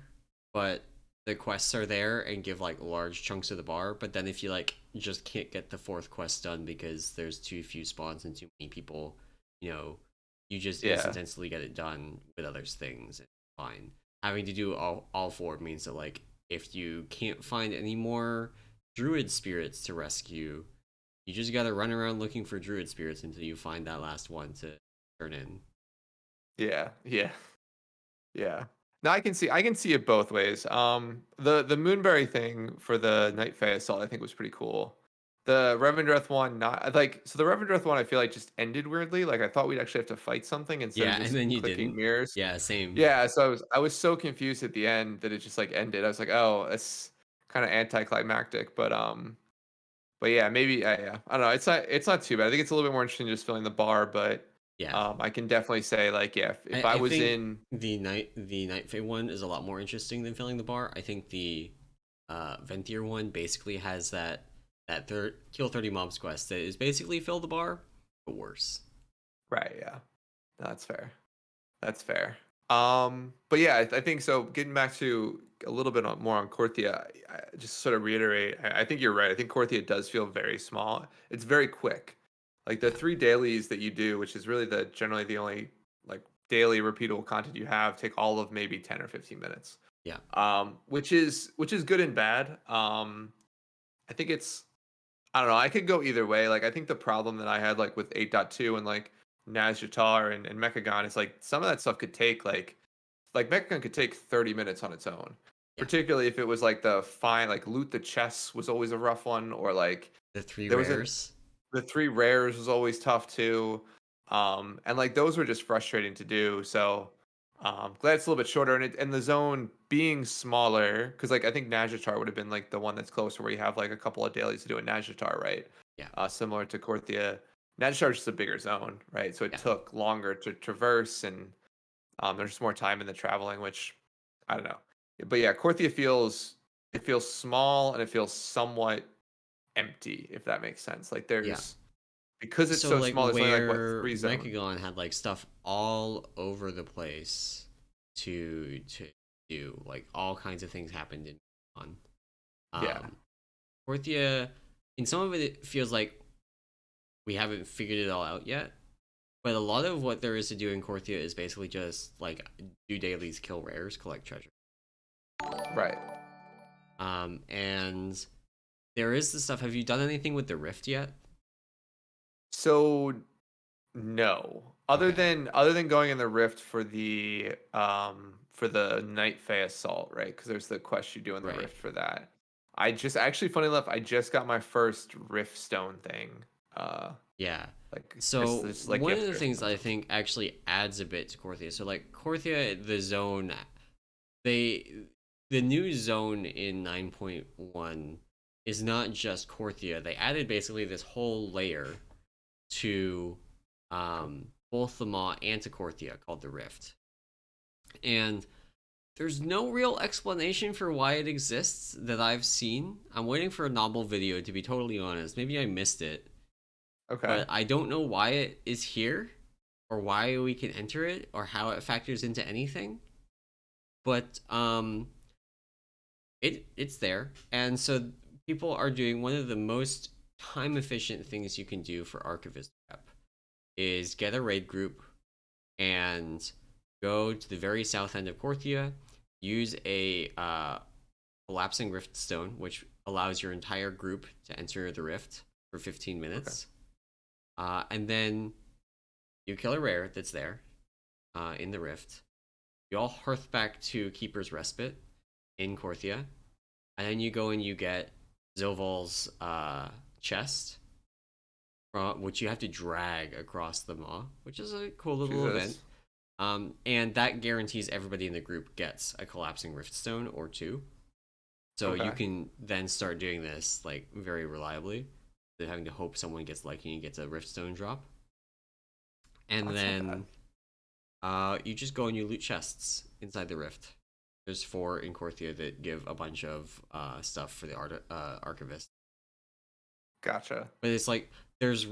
but the quests are there and give like large chunks of the bar. But then if you like just can't get the 4th quest done because there's too few spawns and too many people, you know, you just yeah, instantaneously get it done with others things. It's fine. Having to do all 4 means that like if you can't find any more druid spirits to rescue, you just gotta run around looking for druid spirits until you find that last one to turn in. Yeah, yeah, yeah. No, I can see it both ways. The Moonberry thing for the Night Fae Assault I think was pretty cool. The Revendreth one, not like so the Revendreth one I feel like just ended weirdly. Like I thought we'd actually have to fight something instead of Yeah, and just then you clicking didn't. mirrors. Yeah, same. Yeah, so I was so confused at the end that it just like ended. I was like, oh, that's kind of anticlimactic, but yeah, maybe yeah. I don't know. It's not too bad. I think it's a little bit more interesting just filling the bar, but Yeah. I can definitely say like yeah, if I I was think in the Night Fae one is a lot more interesting than filling the bar. I think the Ventier one basically has that kill 30 mobs quest that is basically fill the bar, but worse. right, yeah, that's fair. That's fair. But yeah, I think so. Getting back to a little bit more on Korthia, I just sort of reiterate. I think you're right. I think Korthia does feel very small. It's very quick. Like the Yeah. three dailies that you do, which is really generally the only like daily repeatable content you have, take all of maybe 10 or 15 minutes. Yeah. Which is good and bad. I think it's I don't know. I could go either way. Like I think the problem that I had like with 8.2 and like Nazjatar and Mechagon is like some of that stuff could take like Mechagon could take 30 minutes on its own. Yeah. Particularly if it was like the fine like loot the chests was always a rough one, or like The three there was an rares. the three rares was always tough too. And like those were just frustrating to do. So glad it's a little bit shorter, and the zone being smaller because like I think Nazjatar would have been like the one that's closer where you have like a couple of dailies to do in Nazjatar, right? Yeah. Similar to Korthia. Nazjatar is just a bigger zone, right? So it Yeah. took longer to traverse, and there's just more time in the traveling, which I don't know. But yeah, Korthia feels small and it feels somewhat empty, if that makes sense. Like Yeah. there's because it's So so like small, there's only like what where three zones. Mechagon had like stuff all over the place to do, like all kinds of things happened in Mechagon. Yeah. Korthia, in some of it, it feels like we haven't figured it all out yet. But a lot of what there is to do in Korthia is basically just like do dailies, kill rares, collect treasure. Right. And there is the stuff. Have you done anything with the Rift yet? So no. Other Okay. than other than going in the rift for the Night Fae assault, right? Because there's the quest you do in the Right. rift for that. I just actually funny enough, I just got my first rift stone thing. Uh Yeah. like just So this like one of the yesterday things or I something. think actually adds a bit to Korthia. So like Korthia, the zone, they the new zone in 9.1 is not just Korthia. They added basically this whole layer to both the Maw and to Korthia called the Rift. And there's no real explanation for why it exists that I've seen. I'm waiting for a novel video to be totally honest. Maybe I missed it, Okay. but I don't know why it is here or why we can enter it or how it factors into anything. But it's there. And so people are doing one of the most time efficient things you can do for archivist prep is get a raid group and go to the very south end of Korthia, use a collapsing rift stone, which allows your entire group to enter the rift for 15 Okay. minutes. And then you kill a rare that's there in the rift. You all hearth back to Keeper's Respite in Korthia. And then you go and you get Zoval's chest, which you have to drag across the Maw, which is a cool little event. Jesus. And that guarantees everybody in the group gets a collapsing rift stone or two. So you Okay. can then start doing this like very reliably, than having to hope someone gets lucky and gets a rift stone drop. And That's not bad. then you just go and you loot chests inside the rift. There's 4 in Korthia that give a bunch of stuff for the archivist. Gotcha. But it's like there's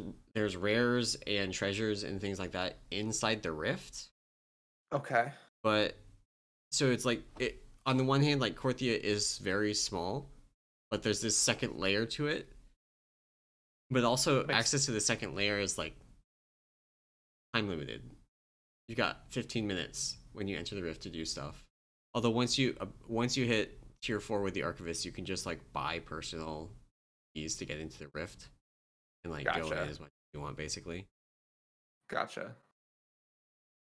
rares and treasures and things like that inside the rift. Okay. But so it's like it on the one hand, like Korthia is very small, but there's this second layer to it. But also Makes access to the second layer is like time limited. You got 15 minutes when you enter the rift to do stuff. Although once you hit tier 4 with the archivist, you can just like buy personal keys to get into the rift and like go in gotcha. as much as you want basically. Gotcha.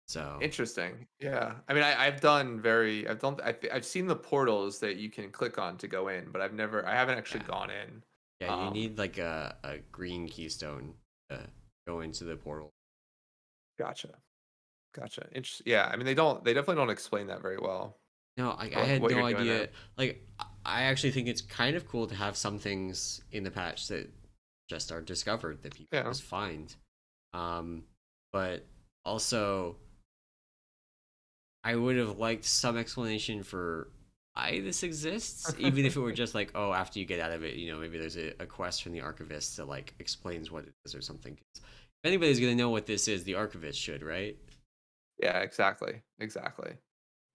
So Interesting. Yeah. I mean, I've done very, I've done, I've seen the portals that you can click on to go in, but I haven't actually yeah, gone in. yeah, you Um, need like a green keystone to go into the portal. gotcha. Gotcha. Interesting. Yeah. I mean, they definitely don't explain that very well No, for I like had what no you're doing idea. there. Like, I actually think it's kind of cool to have some things in the patch that just are discovered that people Yeah. just find. Um, but also, I would have liked some explanation for why this exists, even if it were just like, oh, after you get out of it, maybe there's a quest from the archivist that like explains what it is or something. 'Cause if anybody's gonna know what this is, the archivist should, right? Yeah, exactly. Exactly.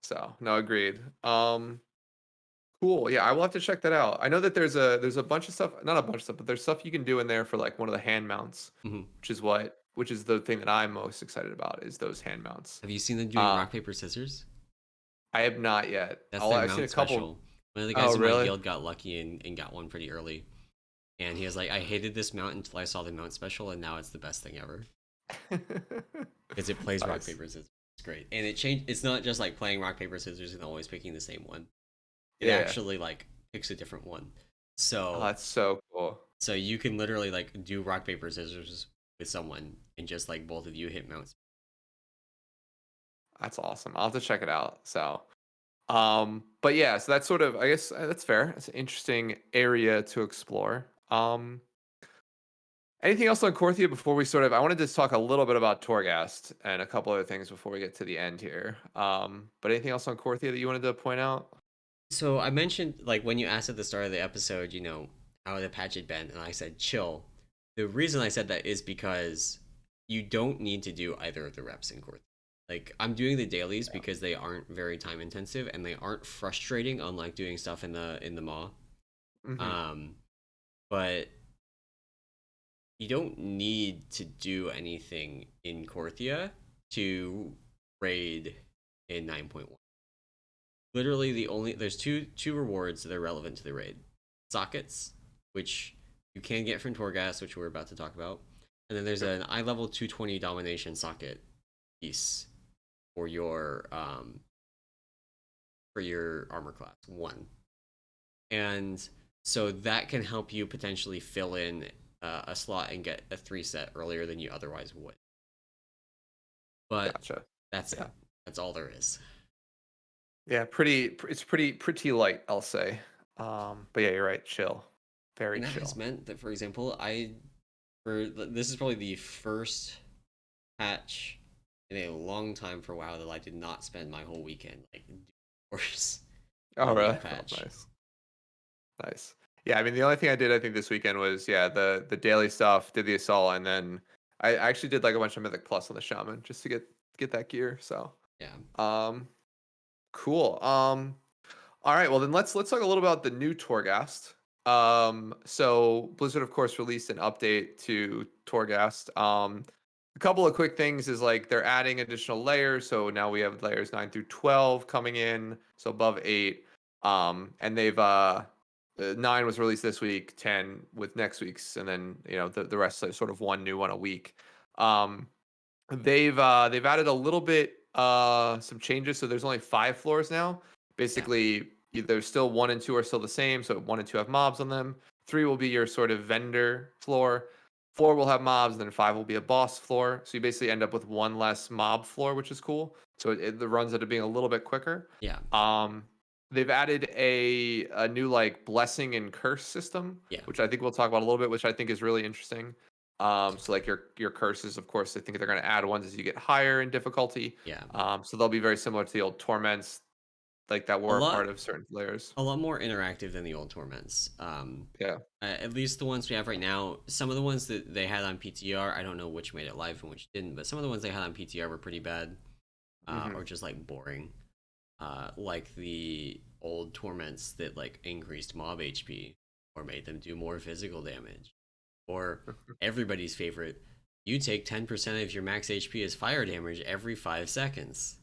So, no, agreed. Cool. Yeah, I will have to check that out. I know that there's a bunch of stuff, not a bunch of stuff, but there's stuff you can do in there for like one of the hand mounts, Hmm. which is the thing that I'm most excited about is those hand mounts. Have you seen them doing Uh, rock paper scissors? I have not yet. That's their I've seen a mount couple. special. One of the Oh, guys in my really? guild got lucky and got one pretty early. And he was like, I hated this mount until I saw the mount special, and now it's the best thing ever. Because it plays rock, Nice. paper, scissors. It's great. And it changed it's not just like playing rock, paper, scissors and always picking the same one. It Yeah, yeah. actually like picks a different one. Oh, So that's so cool. so you can literally like do rock, paper, scissors with someone and just like both of you hit mounts. That's awesome. I'll have to check it out. So, but yeah, so that's sort of, I guess that's fair. It's an interesting area to explore. Anything else on Korthia before we sort of? I wanted to talk a little bit about Torghast and a couple other things before we get to the end here. But anything else on Korthia that you wanted to point out? So I mentioned like when you asked at the start of the episode, how the patch had been, and I said chill. The reason I said that is because you don't need to do either of the reps in court. Like I'm doing the dailies because they aren't very time intensive and they aren't frustrating, unlike doing stuff in the maw. Hmm. Um, but you don't need to do anything in Korthia to raid in 9.1. Literally there's two rewards that are relevant to the raid. Sockets, which you can get from Torghast, which we're about to talk about. And then there's Yep. an eye level 220 domination socket piece for your armor class 1. And so that can help you potentially fill in a slot and get a 3 set earlier than you otherwise would. But Gotcha. that's it. Yeah. That's all there is. Yeah. It's pretty light, I'll say. But yeah, you're right. Chill. Very And that has chill. meant that, for example, this is probably the first patch in a long time for WoW that I did not spend my whole weekend like doing course Oh, on the really? new Oh, patch. nice. Nice. Yeah, I mean, the only thing I did, I think, this weekend was, yeah, the daily stuff, did the assault, and then I actually did like a bunch of Mythic Plus on the Shaman just to get that gear. So, Yeah, um, cool. All right, well then let's talk a little about the new Torghast. So Blizzard, of course, released an update to Torghast. A couple of quick things is like they're adding additional layers. So now we have layers 9 through 12 coming in, so above 8. And they've 9 was released this week, 10 with next week's, and then the rest is sort of one new one a week. Um, they've added a little bit some changes, so there's only 5 floors now. yeah, Basically, there's still 1 and 2 are still the same, so 1 and 2 have mobs on them. 3 will be your sort of vendor floor. 4 will have mobs, and then 5 will be a boss floor. So you basically end up with 1 less mob floor, which is cool. So the runs that are being a little bit quicker. yeah, Um, they've added a new like blessing and curse system, yeah, which I think we'll talk about a little bit, which I think is really interesting. So like your curses, of course, I think they're going to add ones as you get higher in difficulty. yeah. So they'll be very similar to the old torments, like that A were a part lot, of certain layers. a lot more interactive than the old torments. Yeah. At least the ones we have right now. Some of the ones that they had on PTR, I don't know which made it live and which didn't, but some of the ones they had on PTR were pretty bad, Hmm. or just like boring. Like the old torments that like increased mob HP or made them do more physical damage, or everybody's favorite, you take 10% of your max HP as fire damage every 5 seconds.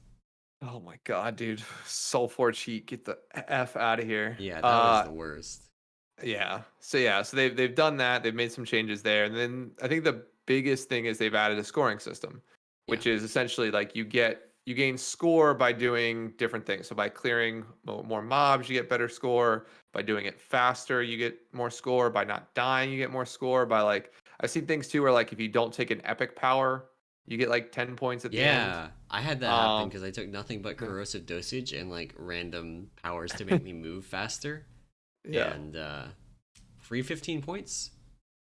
Oh my god, dude! Soul 4 cheat, get the f out of here. Yeah, that was the worst. So they've done that. They've made some changes there, and then I think the biggest thing is they've added a scoring system. Yeah. which is essentially like you gain score by doing different things. So by clearing more mobs, you get better score. By doing it faster, you get more score. By not dying, you get more score. By like I've seen things too where like if you don't take an epic power, you get like 10 points at the end. Yeah, I had that happen Um, because I took nothing but yeah, corrosive dosage and like random powers to make me move faster, yeah. and free 15 points.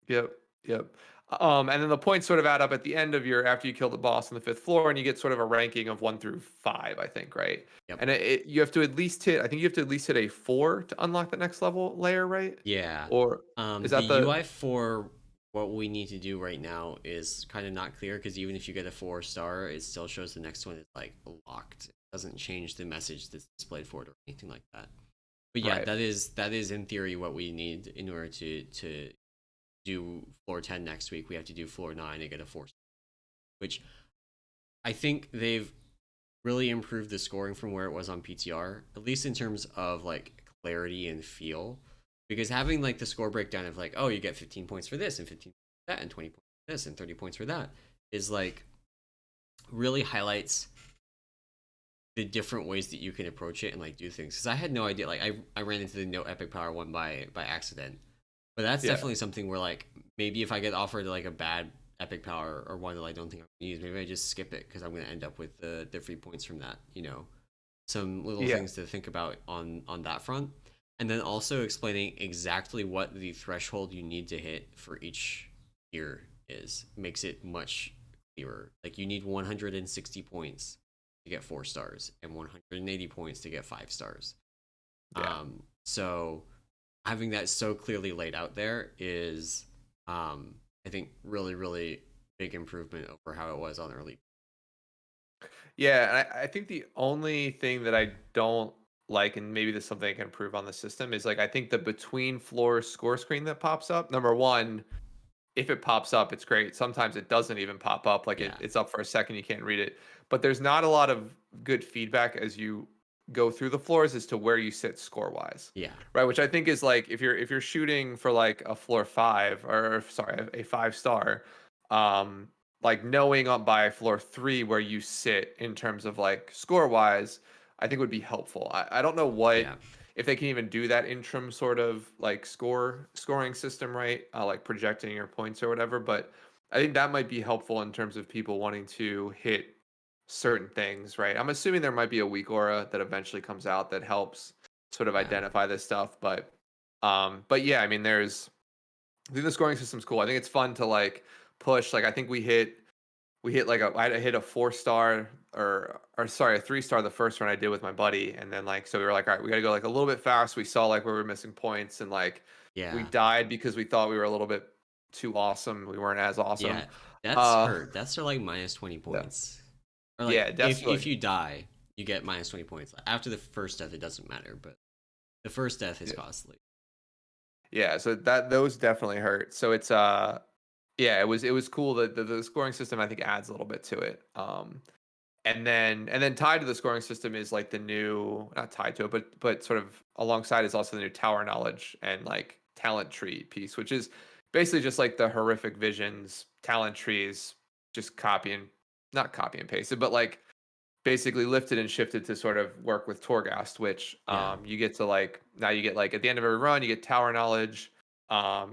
Yep, yep. And then the points sort of add up at the end of your after you kill the boss on the fifth floor, and you get sort of a ranking of 1 through 5, I think, right? Yep. And you have to at least hit. I think you have to at least hit a 4 to unlock the next level layer, right? Yeah. Or is The that the UI for what we need to do right now is kind of not clear because even if you get a 4-star, it still shows the next one is like locked. It doesn't change the message that's displayed for it or anything like that. But yeah, right? that is in theory what we need in order to do floor 10 next week. We have to do floor 9 and get a 4, which I think they've really improved the scoring from where it was on PTR, at least in terms of like clarity and feel. Because having like the score breakdown of like, oh, you get 15 points for this and 15 for that and 20 points for this and 30 points for that is like really highlights the different ways that you can approach it and like do things. Because I had no idea. Like I ran into the no epic power one by accident, but that's Yeah, definitely something where like maybe if I get offered like a bad epic power or one that I don't think I'm gonna use, maybe I just skip it because I'm gonna end up with the free points from that. You know, some little yeah, things to think about on that front, and then also explaining exactly what the threshold you need to hit for each tier is makes it much clearer. Like you need 160 points to get 4 stars and 180 points to get 5 stars. yeah. So having that so clearly laid out there is, I think, really big improvement over how it was on early. Yeah, and I think the only thing that I don't like, and maybe this is something I can improve on the system, is like I think the between floor score screen that pops up. Number one, if it pops up, it's great. Sometimes it doesn't even pop up. Like Yeah, it's up for a second, you can't read it. But there's not a lot of good feedback as you go through the floors as to where you sit score wise. yeah, Right, which I think is like if you're shooting for like a floor 5 or sorry, a 5 star, um like knowing up by floor 3 where you sit in terms of like score wise, I think would be helpful. I don't know what yeah, if they can even do that interim sort of like scoring system, right? Like projecting your points or whatever. But I think that might be helpful in terms of people wanting to hit certain things, right? I'm assuming there might be a weak aura that eventually comes out that helps sort of yeah, identify this stuff. But yeah, I mean, I think the scoring system's cool. I think it's fun to like push. Like I think we hit like I hit a 4 star or sorry, a 3 star the first run I did with my buddy, and then like so we were like, all right, we got to go like a little bit fast. We saw like where we were missing points, and like we yeah, died because we thought we were a little bit too awesome. We weren't as awesome. yeah. That's Uh, hurt. That's for like minus 20 yeah, points. Or like yeah, if definitely. you die, you get minus 20 points. After the first death, it doesn't matter, but the first death is Yeah, costly. yeah. So that those definitely hurt. So it's yeah, it was cool that the scoring system I think adds a little bit to it. And then tied to the scoring system is like the new not tied to it but sort of alongside is also the new tower knowledge and like talent tree piece, which is basically just like the horrific visions talent trees, just copy and not copy and pasted, but like basically lifted and shifted to sort of work with Torghast, which Yeah, you get to like now you get like at the end of every run you get tower knowledge.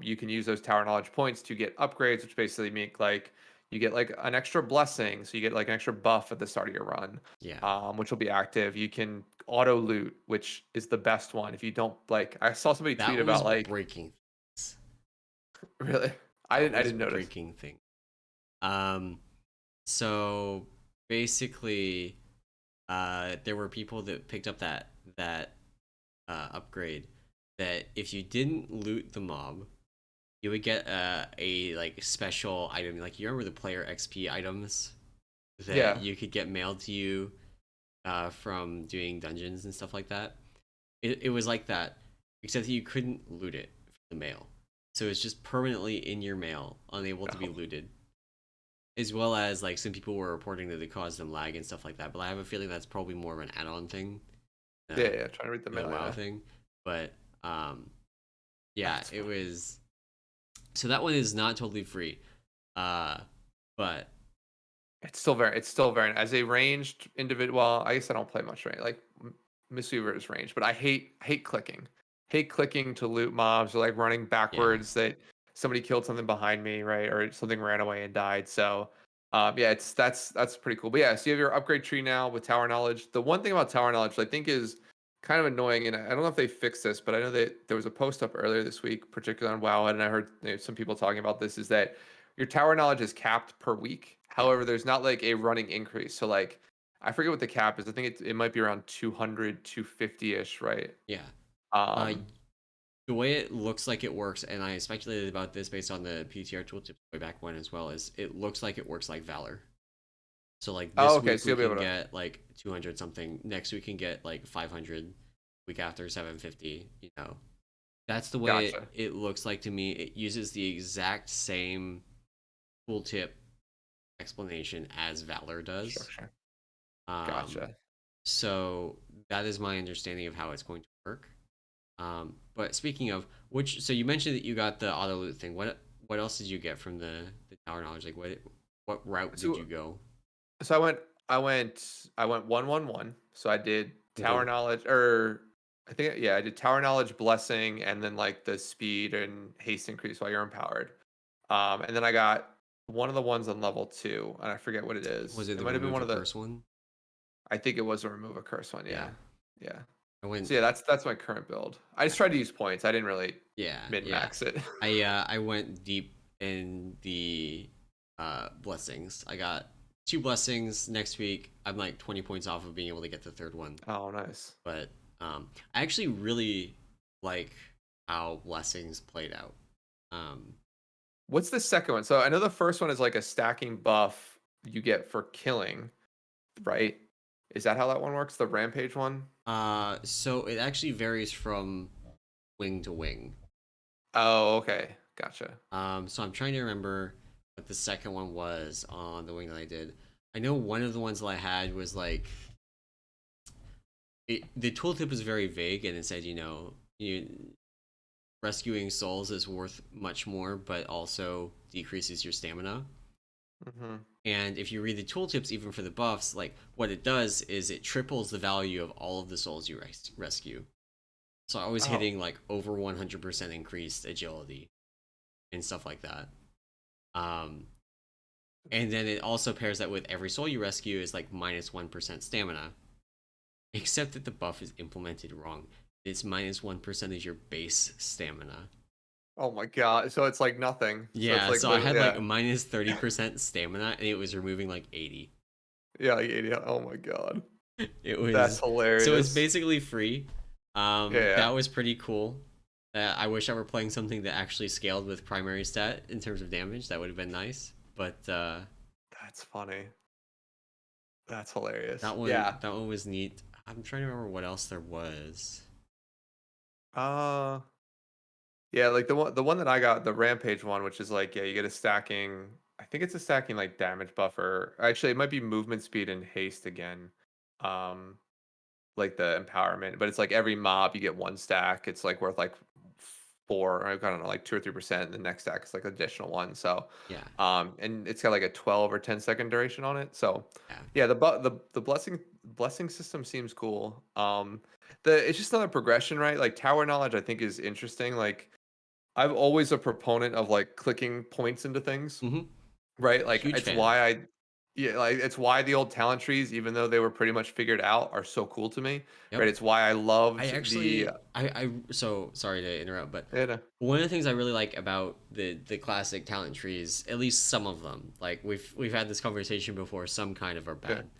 You can use those tower knowledge points to get upgrades, which basically make like you get like an extra blessing, so you get like an extra buff at the start of your run, yeah. which will be active. You can auto loot, which is the best one. If you don't like, I saw somebody That tweet was about like breaking things. really, That I was didn't notice. breaking things. Um, so basically, there were people that picked up that upgrade that if you didn't loot the mob, you would get a like special item. Like you remember the player XP items that Yeah. you could get mailed to you from doing dungeons and stuff like that. It was like that, except that you couldn't loot it from the mail. So it's just permanently in your mail, unable to be Oh. looted. As well as like some people were reporting that it caused them lag and stuff like that. But I have a feeling that's probably more of an add-on thing Yeah, uh, yeah. Trying to read the than a mail. WoW Yeah. thing. But yeah, That's it funny. was. So that one is not totally free, uh, but it's still very as a ranged individual. Well, I guess I don't play much range. Like Mistweaver is range, but I hate clicking. Hate clicking to loot mobs or like running Yeah, backwards that somebody killed something behind me, right? Or something ran away and died. So yeah, that's pretty cool. But yeah, so you have your upgrade tree now with tower knowledge. The one thing about tower knowledge I think is kind of annoying, and I don't know if they fixed this, but I know that there was a post up earlier this week, particularly on WoW, and I heard some people talking about this, is that your tower knowledge is capped per week. yeah, However, there's not like a running increase. So like I forget what the cap is. I think it might be around 200, 250-ish, right? yeah. Uh, Um the way it looks like it works, and I speculated about this based on the PTR tooltips way back when as well, is it looks like it works like Valor. So like oh, this okay, week so we you'll be can able to get like 200 something. Next we can get like 500. Week after 750. You know, that's the way gotcha. it looks like to me. It uses the exact same tooltip explanation as Valor does. Structure. Um, Gotcha. so that is my understanding of how it's going to work. But speaking of which, so you mentioned that you got the auto loot thing. What else did you get from the tower knowledge? Like what route did So you go? so I went 1-1-1. So I did tower Oh, knowledge, or I think, yeah, I did tower knowledge, blessing, and then like the speed and haste increase while you're empowered. And then I got one of the ones on level 2, and I forget what it was is. it It the might have been remove one a of the curse one? I think it was a remove a curse one, Yeah, yeah. Yeah. I went. So yeah, that's my current build. I just tried to use points. I didn't really Yeah, min yeah. max it. I went deep in the blessings. I got two blessings next week. I'm like 20 points off of being able to get the third one. Oh, nice. But I actually really like how blessings played out. Um, What's the second one? So I know the first one is like a stacking buff you get for killing, right? Is that how that one works? The rampage one? so it actually varies from wing to wing. Oh, okay. Gotcha. So I'm trying to remember what the second one was on the wing that I did. I know one of the ones that I had was like the tooltip is very vague and it said, rescuing souls is worth much more, but also decreases your stamina. Hmm. And if you read the tooltips, even for the buffs, like what it does is it triples the value of all of the souls you rescue. So I was Oh, hitting like over 100% increased agility and stuff like that. Um, and then it also pairs that with every soul you rescue is like minus 1% stamina, except that the buff is implemented wrong. It's minus 1% of your base stamina. oh my God. So it's like nothing. So it's Yeah, like so I literally, had like yeah. minus 30% stamina and it was removing like 80. Yeah, like 80. Oh my God. It That's was so it's hilarious. basically free. Yeah, That yeah. was pretty cool. I wish I were playing something that actually scaled with primary stat in terms of damage. That would have been nice. But That's funny. That's hilarious. that one Yeah. that one was neat. I'm trying to remember what else there was. Uh Yeah, like the one that I got, the rampage one, which is like, yeah, you get a stacking. I think it's a stacking like damage buffer. Actually, it might be movement speed and haste again. Um, like the empowerment, but it's like every mob you get one stack. It's like worth like four, I don't know, like 2 or 3%. The next stack is like additional one. So, Yeah, and it's got like a 12 or 10 second duration on it. So, yeah. yeah, the blessing system seems cool. It's just another progression, right? Like tower knowledge, I think is interesting. Like I'm always a proponent of like clicking points into things, Mm-hmm. right? Like Huge it's fan. why yeah, like it's why the old talent trees, even though they were pretty much figured out, are so cool to me, right? Yep. It's why I I loved the, actually I so sorry to interrupt, but you know, one of the things I really like about the classic talent trees, at least some of them, like we've had this conversation before, some kind of are yeah, bad,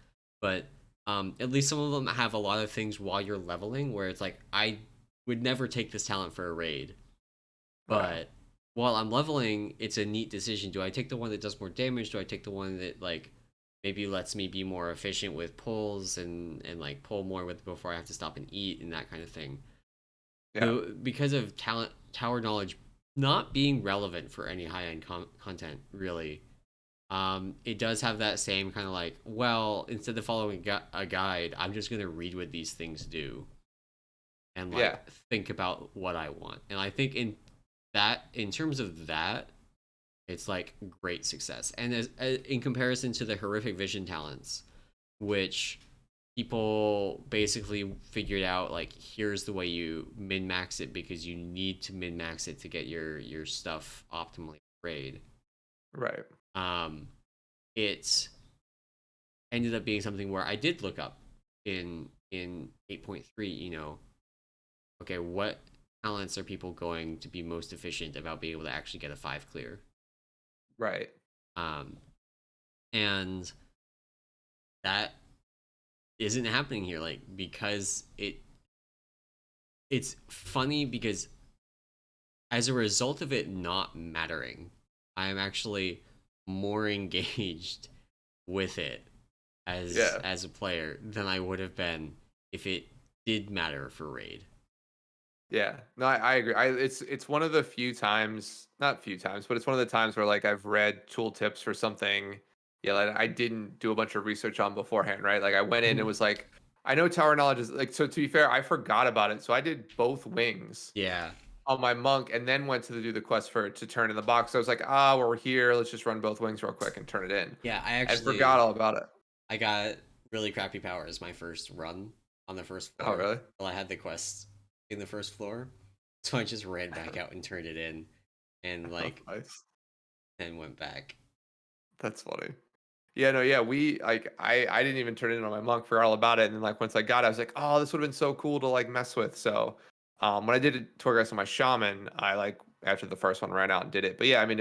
but at least some of them have a lot of things while you're leveling where it's like I would never take this talent for a raid, right, but while I'm leveling, it's a neat decision. Do I take the one that does more damage? Do I take the one that like maybe lets me be more efficient with pulls and like pull more with before I have to stop and eat and that kind of thing? yeah, The because of talent tower knowledge not being relevant for any high end content really. It does have that same kind of like, well, instead of following a guide, I'm just gonna read what these things do and yeah, like think about what I want. And I think in terms of that, It's like great success. And in comparison to the horrific vision talents, which people basically figured out like here's the way you min max it because you need to min max it to get your stuff optimally raid. Right. Um, it ended up being something where I did look up in 8.3. Okay, what talents are people going to be most efficient about being able to actually get a 5 clear? Right. Um, and that isn't happening here, like because it's funny because as a result of it not mattering, I'm actually more engaged with it Yeah. as a player than I would have been if it did matter for raid. Yeah. No, I agree. It's one of the few times, not few times, but it's one of the times where like I've read tool tips for something, yeah, like I didn't do a bunch of research on beforehand, right? Like I went in and was like, I know tower knowledge is like, so to be fair, I forgot about it. So I did both wings Yeah, on my monk and then went to do the quest for to turn in the box. So I was like, ah, well, we're here. Let's just run both wings real quick and turn it in. yeah. And forgot all about it. I got really crappy powers my first run on the first Oh, floor. really? Well, I had the quest in the first floor, so I just ran back out and turned it in, and Oh, like nice. then went back. That's funny. Yeah, no, yeah, we like I didn't even turn it in on my monk, forgot all about it, and then like once I got it, I was like, oh, this would have been so cool to like mess with. So, when I did it Torghast on my shaman, I like after the first one ran out and did it. But yeah, I mean,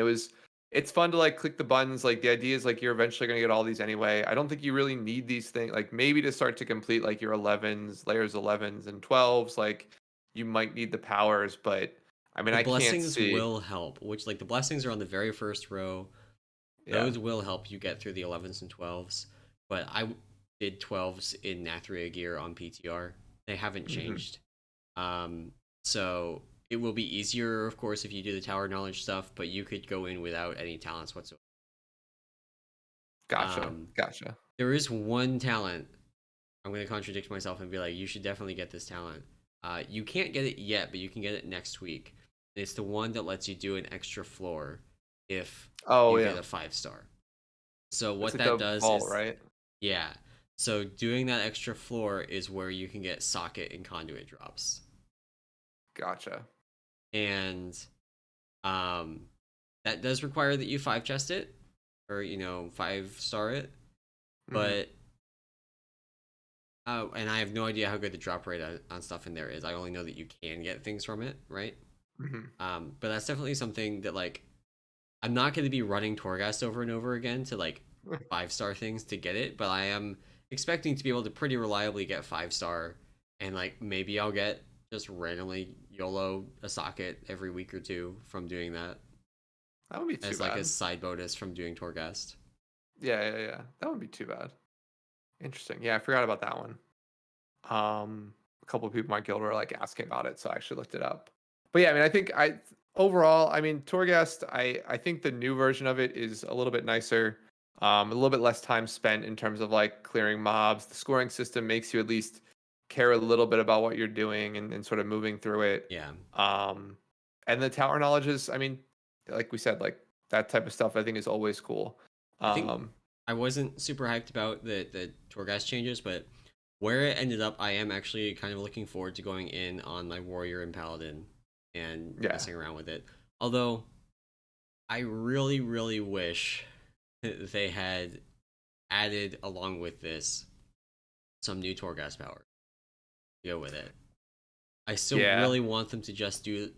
it's fun to like click the buttons. Like the idea is like you're eventually gonna get all these anyway. I don't think you really need these things. Like maybe to start to complete like your 11s, layers 11s and 12s, like you might need the powers, but I mean, The I can't blessings see. will help, which like the blessings are on the very first row. Yeah. Those will help you get through the 11s and 12s. But I did 12s in Nathria gear on PTR. They haven't Hmm. changed. Um, so it will be easier, of course, if you do the tower knowledge stuff, but you could go in without any talents whatsoever. Gotcha. Um, Gotcha. there is one talent. I'm going to contradict myself and be like, you should definitely get this talent. You can't get it yet, but you can get it next week. And it's the one that lets you do an extra floor if Oh you yeah. get a 5 star. So It's what like that the does vault, is, right? yeah. So doing that extra floor is where you can get socket and conduit drops, Gotcha. and um, that does require that you 5 chest it, or 5 star it. Hmm. But and I have no idea how good the drop rate on stuff in there is. I only know that you can get things from it, right? Hmm. But that's definitely something that like I'm not going to be running Torghast over and over again to like 5 star things to get it, but I am expecting to be able to pretty reliably get 5 star, and like maybe I'll get just randomly YOLO a socket every week or two from doing that That wouldn't be too as like a bad. side bonus from doing Torghast. Yeah, yeah, yeah. That wouldn't be too bad. Interesting. Yeah, I forgot about that one. A couple of people in my guild were like asking about it, so I actually looked it up. But yeah, I mean, I think I overall, I mean, Torghast, I think the new version of it is a little bit nicer. A little bit less time spent in terms of like clearing mobs. The scoring system makes you at least care a little bit about what you're doing and sort of moving through it. Yeah, Um, and the tower knowledge is, I mean, like we said, like that type of stuff I think is always cool. I think Um, I wasn't super hyped about the Torghast changes, but where it ended up, I am actually kind of looking forward to going in on my warrior and paladin and yeah. messing around with it. Although I really, really wish they had added along with this some new Torghast power to go with it. I still Yeah. really want them to just do,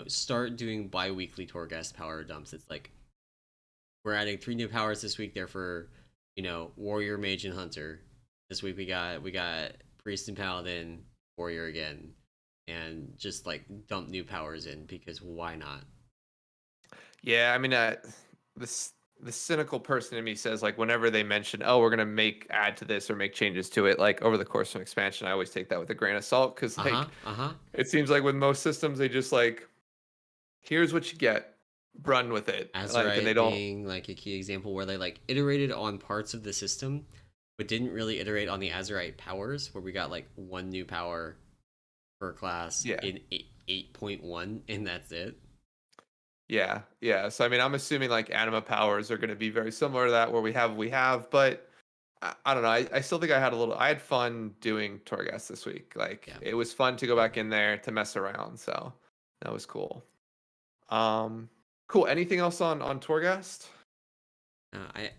start doing bi-weekly Torghast power dumps. It's like we're adding 3 new powers this week. They're for, warrior, mage, and hunter. This week we got priest and paladin, warrior again, and just like dump new powers in because why not? Yeah, I mean, this the cynical person in me says like whenever they mention, oh, we're gonna make add to this or make changes to it, like over the course of an expansion, I always take that with a grain of salt because Uh huh. like Uh huh. it seems like with most systems they just like here's what you get, run with it, like, and they Azurite don't. being like a key example where they like iterated on parts of the system, but didn't really iterate on the Azurite powers, where we got like 1 new power per class Yeah, in 8.1, and that's it. Yeah, yeah. So I mean, I'm assuming like anima powers are going to be very similar to that, where we have, but I don't know. I still think I had fun doing Torghast this week. Like Yeah. it was fun to go back in there to mess around. So that was cool. Um, cool. Anything else on Torghast?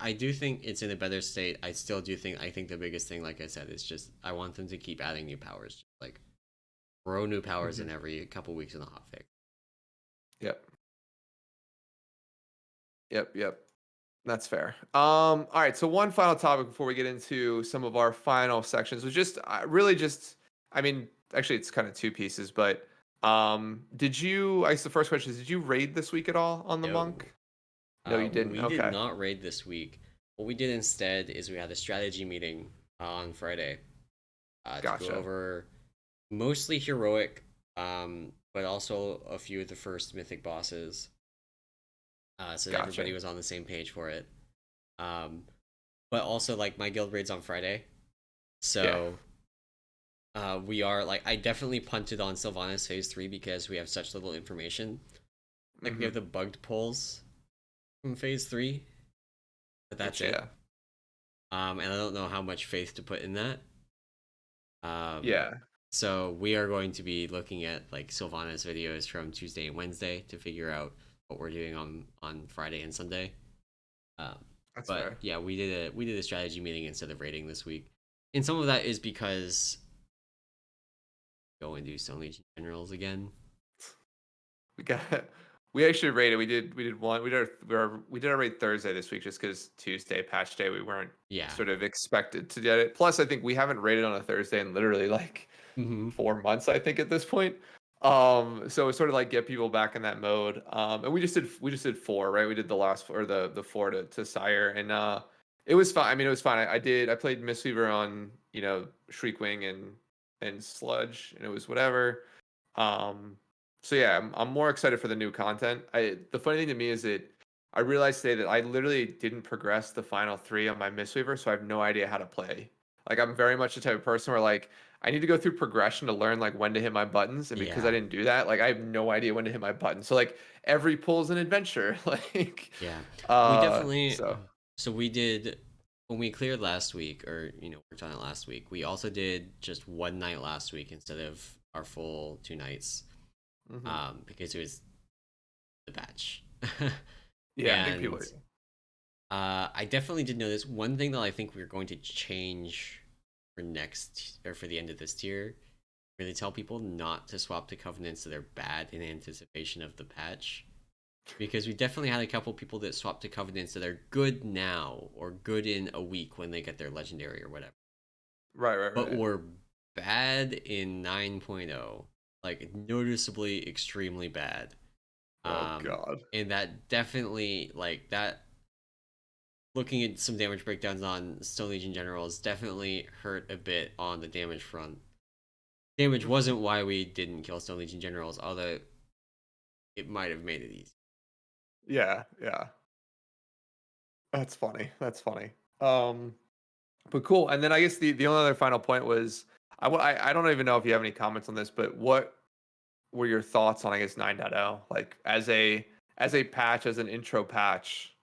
I do think it's in a better state. I still do think I think the biggest thing, like I said, is just I want them to keep adding new powers. Like throw new powers Hmm. in every couple weeks in the hotfix. Yep. Yep. Yep. That's fair. All right. So one final topic before we get into some of our final sections was just really just. I mean, actually, it's kind of two pieces, but did you? I guess the first question is, did you raid this week at all on the No. monk? No, you didn't. We did Okay. not raid this week. What we did instead is we had a strategy meeting on Friday to go Gotcha. over mostly heroic, but also a few of the first mythic bosses, so that everybody Gotcha. was on the same page for it. Um, but also like my guild raids on Friday, Yeah. so we are like I definitely punted on Sylvanas Phase 3 because we have such little information. Like we Mm-hmm. have the bugged pulls from Phase 3, but that's Which it. yeah. And I don't know how much faith to put in that. Um, Yeah. so we are going to be looking at like Sylvana's videos from Tuesday and Wednesday to figure out what we're doing on Friday and Sunday. Um, That's but fair. yeah, we did a strategy meeting instead of rating this week, and some of that is because go and do Stone Legion generals again. We got we actually rated. We did one. We did our raid Thursday this week just because Tuesday patch day we weren't Yeah. sort of expected to get it. Plus, I think we haven't rated on a Thursday in literally like Mm-hmm. 4 months. I think at this point. So it's sort of like get people back in that mode. And we just did four, right? We did the last or the four to Sire, and it was fine. I mean, it was fine. I played Mistweaver on Shriekwing and Sludge, and it was whatever. Um, so yeah, I'm more excited for the new content. The funny thing to me is that I realized today that I literally didn't progress the final three on my Mistweaver, so I have no idea how to play. Like I'm very much the type of person where like I need to go through progression to learn like when to hit my buttons, and because I Yeah. didn't do that, like I have no idea when to hit my buttons. So like every pull is an adventure. Like Yeah. We definitely. so So we did when we cleared last week, or worked on it last week. We also did just one night last week instead of our full 2 nights, mhm. because it was the batch. Yeah, I think people And are, I definitely did notice one thing that I think we're going to change for next or for the end of this tier. Really tell people not to swap to covenants that are bad in anticipation of the patch, because we definitely had a couple people that swapped to covenants that are good now or good in a week when they get their legendary or whatever, right, right, but right. were bad in 9.0, like noticeably extremely bad. Oh um God. and that definitely, like, that, looking at some damage breakdowns on Stone Legion generals definitely hurt a bit on the damage front. Damage wasn't why we didn't kill Stone Legion generals, although it might have made it easy. Yeah, yeah. That's funny. That's funny. Um, but cool. And then I guess the only other final point was I don't even know if you have any comments on this, but what were your thoughts on I guess 9.0? Like as a patch, as an intro patch,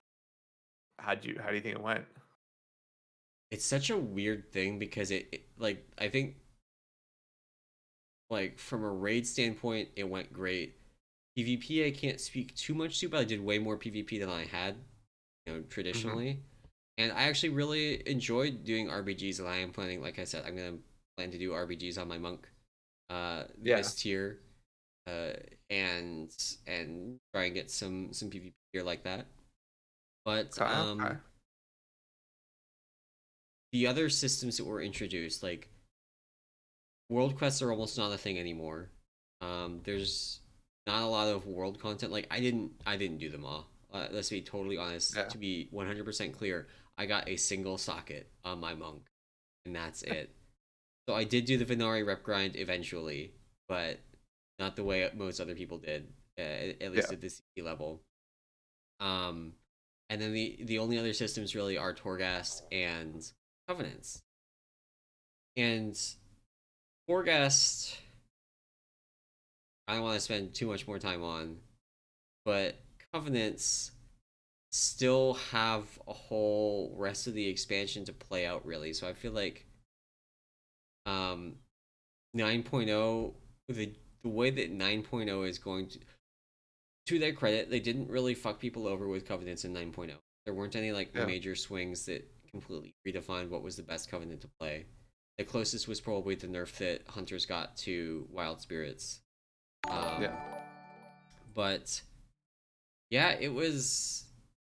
how do you think it went? It's such a weird thing because like, I think, like, from a raid standpoint it went great. PvP I can't speak too much to, but I did way more PvP than I had, Hmm. traditionally. And I actually really enjoyed doing RBGs, and I am planning, like I said, I'm gonna plan to do RBGs on my monk Yeah. this tier, uh, and try and get some PvP gear like that. But Okay. Okay. the other systems that were introduced, like world quests, are almost not a thing anymore. There's not a lot of world content. Like I didn't do them all. Let's be totally honest. Yeah. To be 100% clear, I got a single socket on my monk, and that's it. So I did do the Venari rep grind eventually, but not the way most other people did, at least Yeah. at this CE level. Um, and then the only other systems really are Torghast and Covenants. And Torghast, I don't want to spend too much more time on, but Covenants still have a whole rest of the expansion to play out, really. So I feel like um 9.0, the way that 9.0 is going to their credit, they didn't really fuck people over with Covenants in 9.0. There weren't any like Yeah. major swings that completely redefined what was the best Covenant to play. The closest was probably the nerf that Hunters got to Wild Spirits. Um, Yeah. but yeah, it was.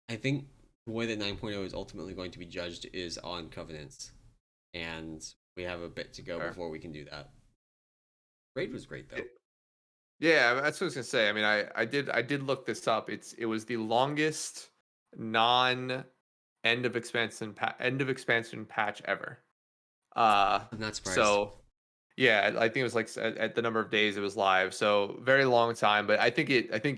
I think the way that 9.0 is ultimately going to be judged is on Covenants. And we have a bit to go Fair. before we can do that. Raid was great, though. Yeah, that's what I was gonna say. I mean, I did look this up. It was the longest non end of expansion patch ever. I'm not surprised. So yeah, I think it was like at the number of days it was live. So very long time, but I think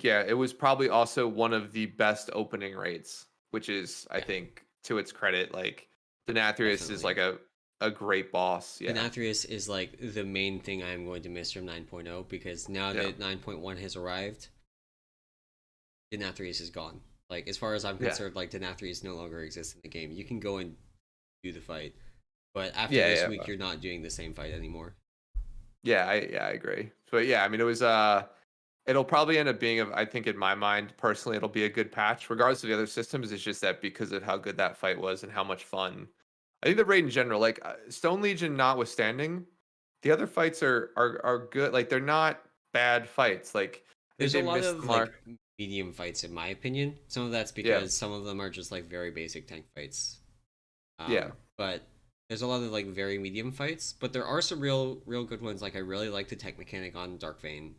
yeah, it was probably also one of the best opening rates, which is I Yeah, think to its credit, like Denathrius is like definitely. a great boss. Yeah. Denathrius is like the main thing I'm going to miss from 9.0 because now Yeah. that 9.1 has arrived, Denathrius is gone. Like as far as I'm Yeah. concerned, like Denathrius no longer exists in the game. You can go and do the fight, but after Yeah, this yeah. week, you're not doing the same fight anymore. Yeah, I agree. But yeah, I mean it was it'll probably end up being I think in my mind personally it'll be a good patch regardless of the other systems. It's just that because of how good that fight was and how much fun. I think the raid in general, like Stone Legion notwithstanding, the other fights are good. Like they're not bad fights. Like I think There's a they lot missed the of mark. like medium fights, in my opinion. Some of that's Yeah. because some of them are just like very basic tank fights. Yeah. But there's a lot of like very medium fights, but there are some real good ones. Like I really like the tech mechanic on Dark Vein.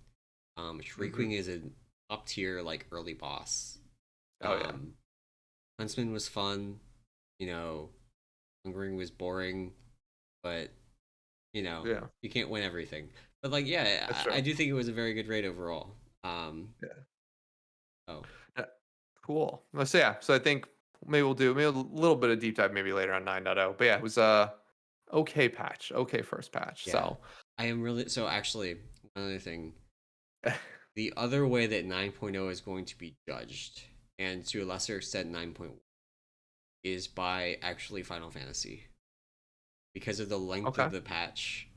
Hmm. Shriekwing is an up tier like early boss. Oh yeah. Um, Huntsman was fun. You know, Hungering was boring, but you know Yeah. you can't win everything. But like yeah, That's I true. do think it was a very good raid overall. Um, Yeah. oh Yeah. Cool. So yeah. So I think maybe we'll do maybe a little bit of deep dive maybe later on 9.0. But yeah, it was okay patch. Okay first patch. yeah, So I am really so actually one other thing. The other way that 9.0 is going to be judged, and to a lesser extent 9.1, is by actually Final Fantasy. Because of the length of okay. the patch,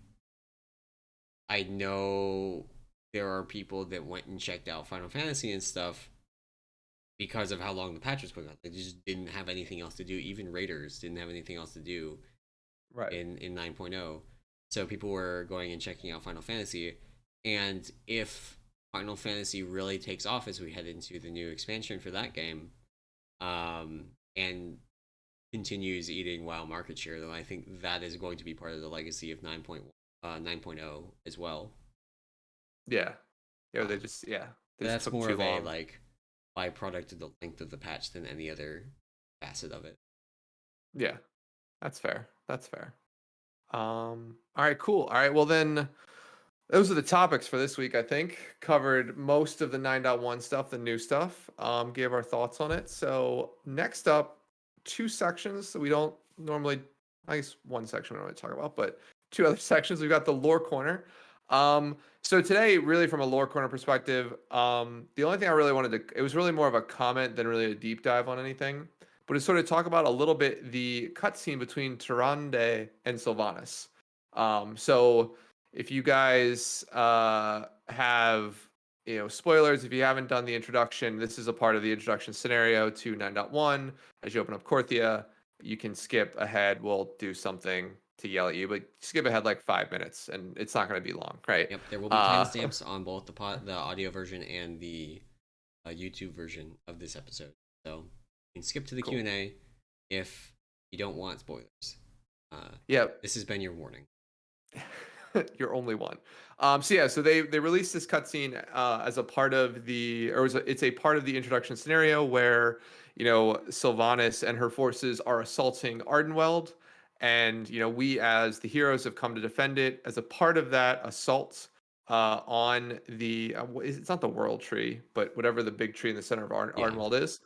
I know there are people that went and checked out Final Fantasy and stuff because of how long the patch was going on. They just didn't have anything else to do. Even Raiders didn't have anything else to do Right. in 9.0. So people were going and checking out Final Fantasy. And if Final Fantasy really takes off as we head into the new expansion for that game, and continues eating WoW market share, then I think that is going to be part of the legacy of 9.0 as well. Yeah. Yeah. They Um, just yeah they but just that's took more too of a long. like byproduct of the length of the patch than any other facet of it. Yeah. That's fair. That's fair. All right, cool. All right, well then those are the topics for this week, I think. Covered most of the 9.1 stuff, the new stuff. Gave our thoughts on it. So next up, two sections that we don't normally I guess one section we don't really talk about, but two other sections. We've got the lore corner. So today, really from a lore corner perspective, the only thing I really wanted to it was really more of a comment than really a deep dive on anything but to sort of talk about a little bit the cutscene between Tyrande and Sylvanas. So if you guys have spoilers, if you haven't done the introduction, this is a part of the introduction scenario to 9.1. As you open up Korthia, you can skip ahead. We'll do something to yell at you, but skip ahead like 5 minutes, and it's not going to be long, right? Yep, there will be Uh, timestamps on both the audio version and the YouTube version of this episode. So you can skip to the cool. Q&A if you don't want spoilers. Uh, Yeah, this has been your warning. You're only one. So yeah, so they released this cutscene as a part of it's a part of the introduction scenario where Sylvanas and her forces are assaulting Ardenweld, and we as the heroes have come to defend it. As a part of that assault on it's not the World Tree, but whatever the big tree in the center of Yeah. Ardenweld is.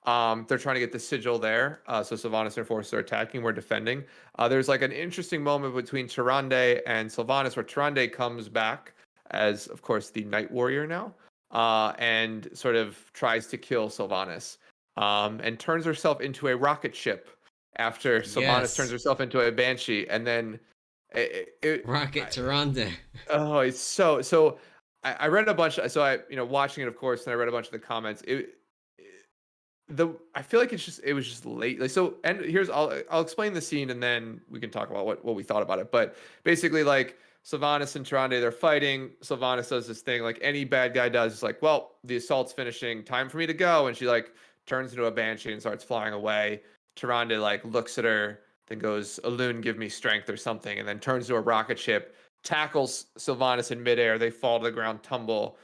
They're trying to get the sigil there. So Sylvanas and her forces are attacking. We're defending. There's like an interesting moment between Tyrande and Sylvanas where Tyrande comes back as, of course, the Night Warrior now. and sort of tries to kill Sylvanas, and turns herself into a rocket ship after Sylvanas turns Yes, herself into a banshee, and then Rocket Tyrande. oh, it's so. I read a bunch. So I watching it, of course, and I read a bunch of the comments. I feel like it was just late. Like, so, and here's I'll explain the scene and then we can talk about what we thought about it. But basically, like, Sylvanas and Tyrande, they're fighting. Sylvanas does this thing like any bad guy does. It's like, well, the assault's finishing, time for me to go, and she like turns into a banshee and starts flying away. Tyrande like looks at her, then goes, "Alune, give me strength" or something, and then turns to a rocket ship, tackles Sylvanas in midair. They fall to the ground, tumble.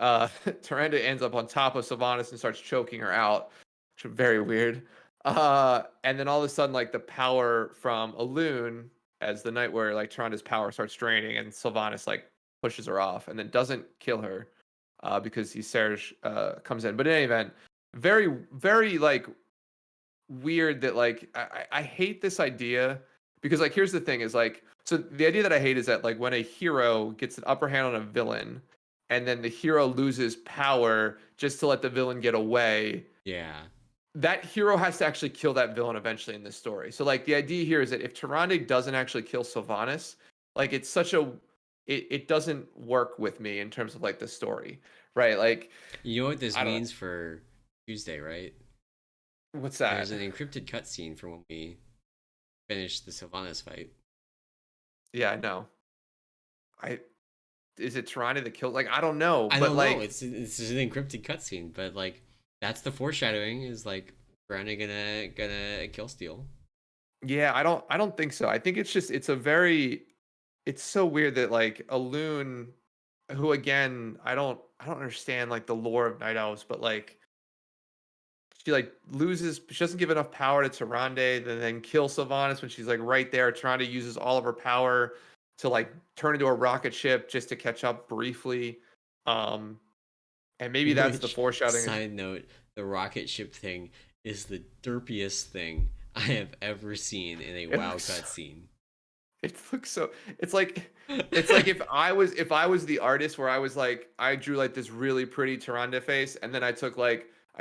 Tyrande ends up on top of Sylvanas and starts choking her out, which is very weird. And then all of a sudden, like, the power from Alune, as the Night Warrior, like, Tyrande's power starts draining, and Sylvanas like pushes her off, and then doesn't kill her, because Serge comes in. But in any event, very very like weird that like I hate this idea, because like here's the thing is like, so the idea that I hate is that like when a hero gets an upper hand on a villain, and then the hero loses power just to let the villain get away, Yeah. that hero has to actually kill that villain eventually in this story. So like the idea here is that if Tyrande doesn't actually kill Sylvanas, like it's such a it doesn't work with me in terms of like the story, right? Like, You know what this I don't know. means for Tuesday, right? What's There's that? an encrypted cutscene for when we finish the Sylvanas fight. Yeah, I know. I Is it Tyrande that kills? Like, I don't know, I but don't know. like, It's just an encrypted cutscene, but like that's the foreshadowing. Is like Brandon gonna kill Steel. yeah, I don't think so. I think it's just it's so weird that like Alune, who again, I don't understand like the lore of Night Elves, but like she like loses, she doesn't give enough power to Tyrande, then kill Sylvanas when she's like right there. Tyrande uses all of her power to like turn into a rocket ship just to catch up briefly. Um, and maybe that's the Which, foreshadowing. Is side note, the rocket ship thing is the derpiest thing I have ever seen in a it WoW looks cutscene. it looks so, it's like if I was the artist where I was like I drew like this really pretty Tyrande face, and then I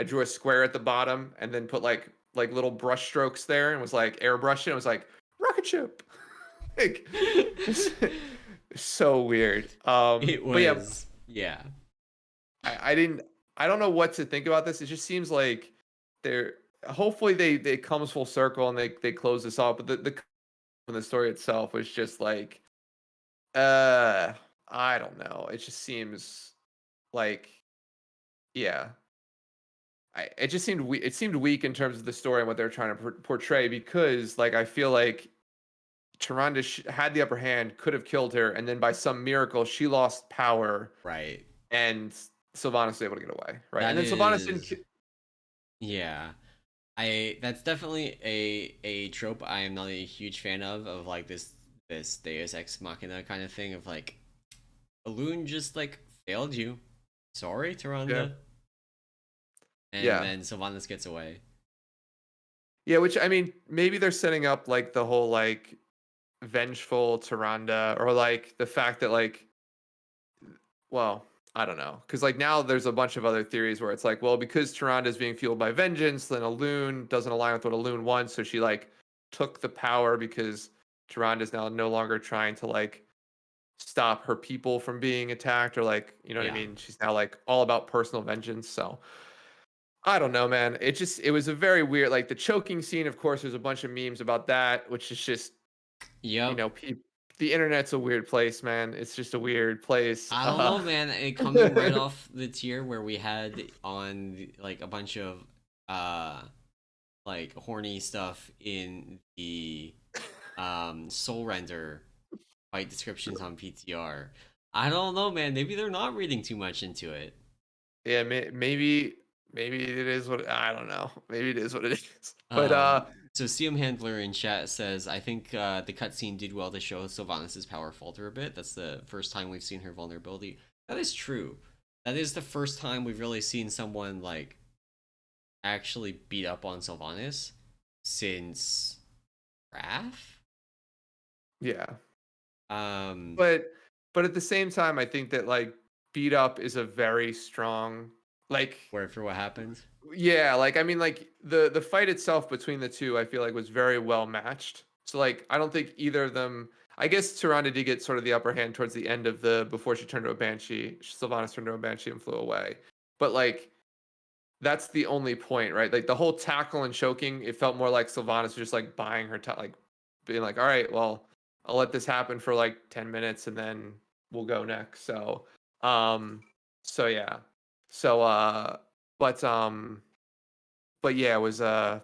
drew a square at the bottom and then put like little brush strokes there and was like airbrushing. It was like rocket ship. Like, it's, it's so weird. It But yeah, was, yeah. I didn't I don't know what to think about this. It just seems like they're hopefully they comes full circle and they close this off. But the story itself was just like, uh I don't know. It just seems like, yeah. It just seemed it seemed weak in terms of the story and what they're trying to portray, because like I feel like Tyrande had the upper hand, could have killed her, and then by some miracle she lost power, Right. and Sylvanas was able to get away, right? That And then Sylvanas didn't. is, yeah. I that's definitely a trope I am not a huge fan of like this Deus Ex Machina kind of thing of like Alune just like failed you. Sorry, Yeah, Tyrande. And yeah, then Sylvanas gets away. yeah. Which, I mean, maybe they're setting up like the whole like vengeful Tyrande, or like the fact that like, well, I don't know, because like now there's a bunch of other theories where it's like, well, because Tyrande is being fueled by vengeance, then Alune doesn't align with what Alune wants, so she like took the power because Tyrande is now no longer trying to like stop her people from being attacked, or like, you know what I Yeah. mean? She's now like all about personal vengeance. So I don't know, man. It was a very weird, like the choking scene. Of course, there's a bunch of memes about that, which is just, you Yep. know, the internet's a weird place, man. It's just a weird place. I don't know, man. It coming right off the tier where we had on like a bunch of uh like horny stuff in the soul render fight descriptions on PTR. I don't know, man. Maybe they're not reading too much into it. Yeah, maybe it is what, I don't know. Maybe it is what it is. But So CM Handler in chat says, I think the cutscene did well to show Sylvanas' power falter a bit. That's the first time we've seen her vulnerability. That is true. That is the first time we've really seen someone like actually beat up on Sylvanas since Wrath. yeah. Um, But at the same time, I think that like beat up is a very strong, like, Word for what happens. yeah, like I mean, like the fight itself between the two, I feel like was very well matched. So like, I don't think either of them. I guess Tyrande did get sort of the upper hand towards the end of the before she turned to a banshee. Sylvanas turned to a banshee and flew away. But like, that's the only point, right? Like the whole tackle and choking, it felt more like Sylvanas was just like buying her time, like being like, all right, well, I'll let this happen for like 10 minutes and then we'll go next. Um, so yeah. So, but, um, but yeah, it was, I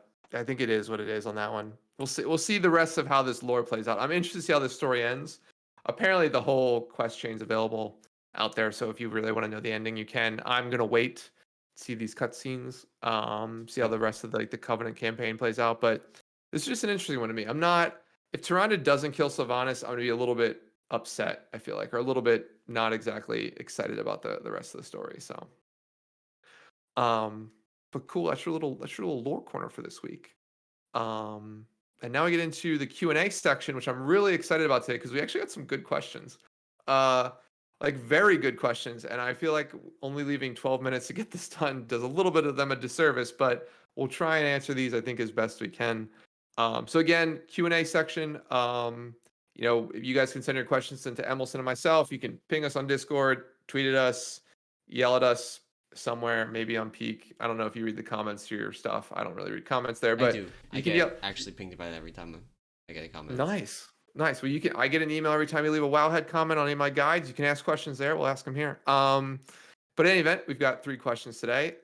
think it is what it is on that one. We'll see the rest of how this lore plays out. I'm interested to see how this story ends. Apparently the whole quest chain's available out there. So if you really want to know the ending, you can. I'm going to wait, see these cutscenes, see how Yep. the rest of the Covenant campaign plays out. But this is just an interesting one to me. I'm not, if Tyrande doesn't kill Sylvanas, I'm going to be a little bit upset, I feel like, or a little bit not exactly excited about the rest of the story. So, um, but cool. That's your little lore corner for this week. Um, and now we get into the Q&A section, which I'm really excited about today because we actually got some good questions. Uh, like very good questions. And I feel like only leaving 12 minutes to get this done does a little bit of them a disservice, but we'll try and answer these, I think, as best we can. So again, Q&A section. If you guys can send your questions into Emallson and myself. You can ping us on Discord, tweet at us, yell at us somewhere, maybe on Peak. I don't know if you read the comments to your stuff. I don't really read comments there, I but do. I you can yell. get actually pinged by that every time I get a comment. Nice. Nice. Well, I get an email every time you leave a Wowhead comment on any of my guides. You can ask questions there. We'll ask them here. But in any event, we've got 3 questions today.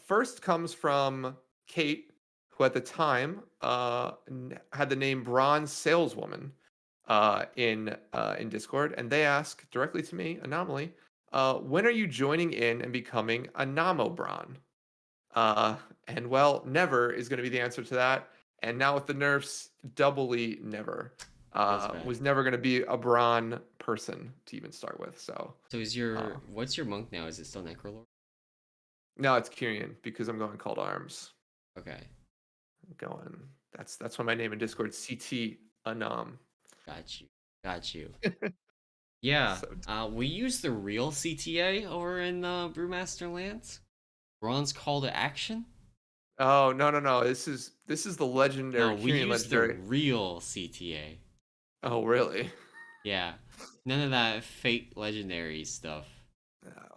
First comes from Kate, who at the time had the name Bronze Saleswoman in Discord, and they ask directly to me, Anomoly, when are you joining in and becoming a Namobron? Uh, and well, never is going to be the answer to that. And now with the nerfs, doubly never. Feels bad. Was never going to be a Brawn person to even start with. So So is uh, what's your monk now? Is it still Necrolord? now it's Kyrian because I'm going Called Arms. Okay, I'm going. That's why my name in Discord CT Anam. got you, got you. Yeah, So we use the real CTA over in Brewmaster Lands. Ron's call to action. oh no. This is the No, legendary we Kyrian use the legendary. real CTA. Oh really? Yeah, none of that fake legendary stuff.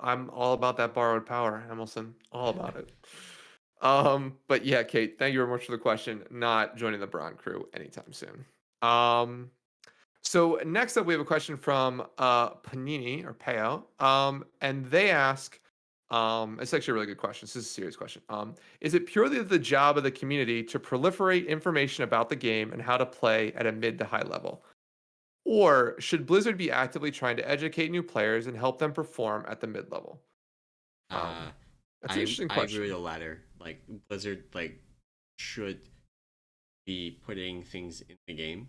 I'm all about that borrowed power, Emerson. All about it. But yeah, Kate, thank you very much for the question. Not joining the Braun crew anytime soon. Um, so next up, we have a question from Panini or Peo. And they ask, it's actually a really good question. This is a serious question. Is it purely the job of the community to proliferate information about the game and how to play at a mid to high level? Or should Blizzard be actively trying to educate new players and help them perform at the mid level? Uh, Um, that's an I interesting I agree with question. the latter. Like Blizzard, should be putting things in the game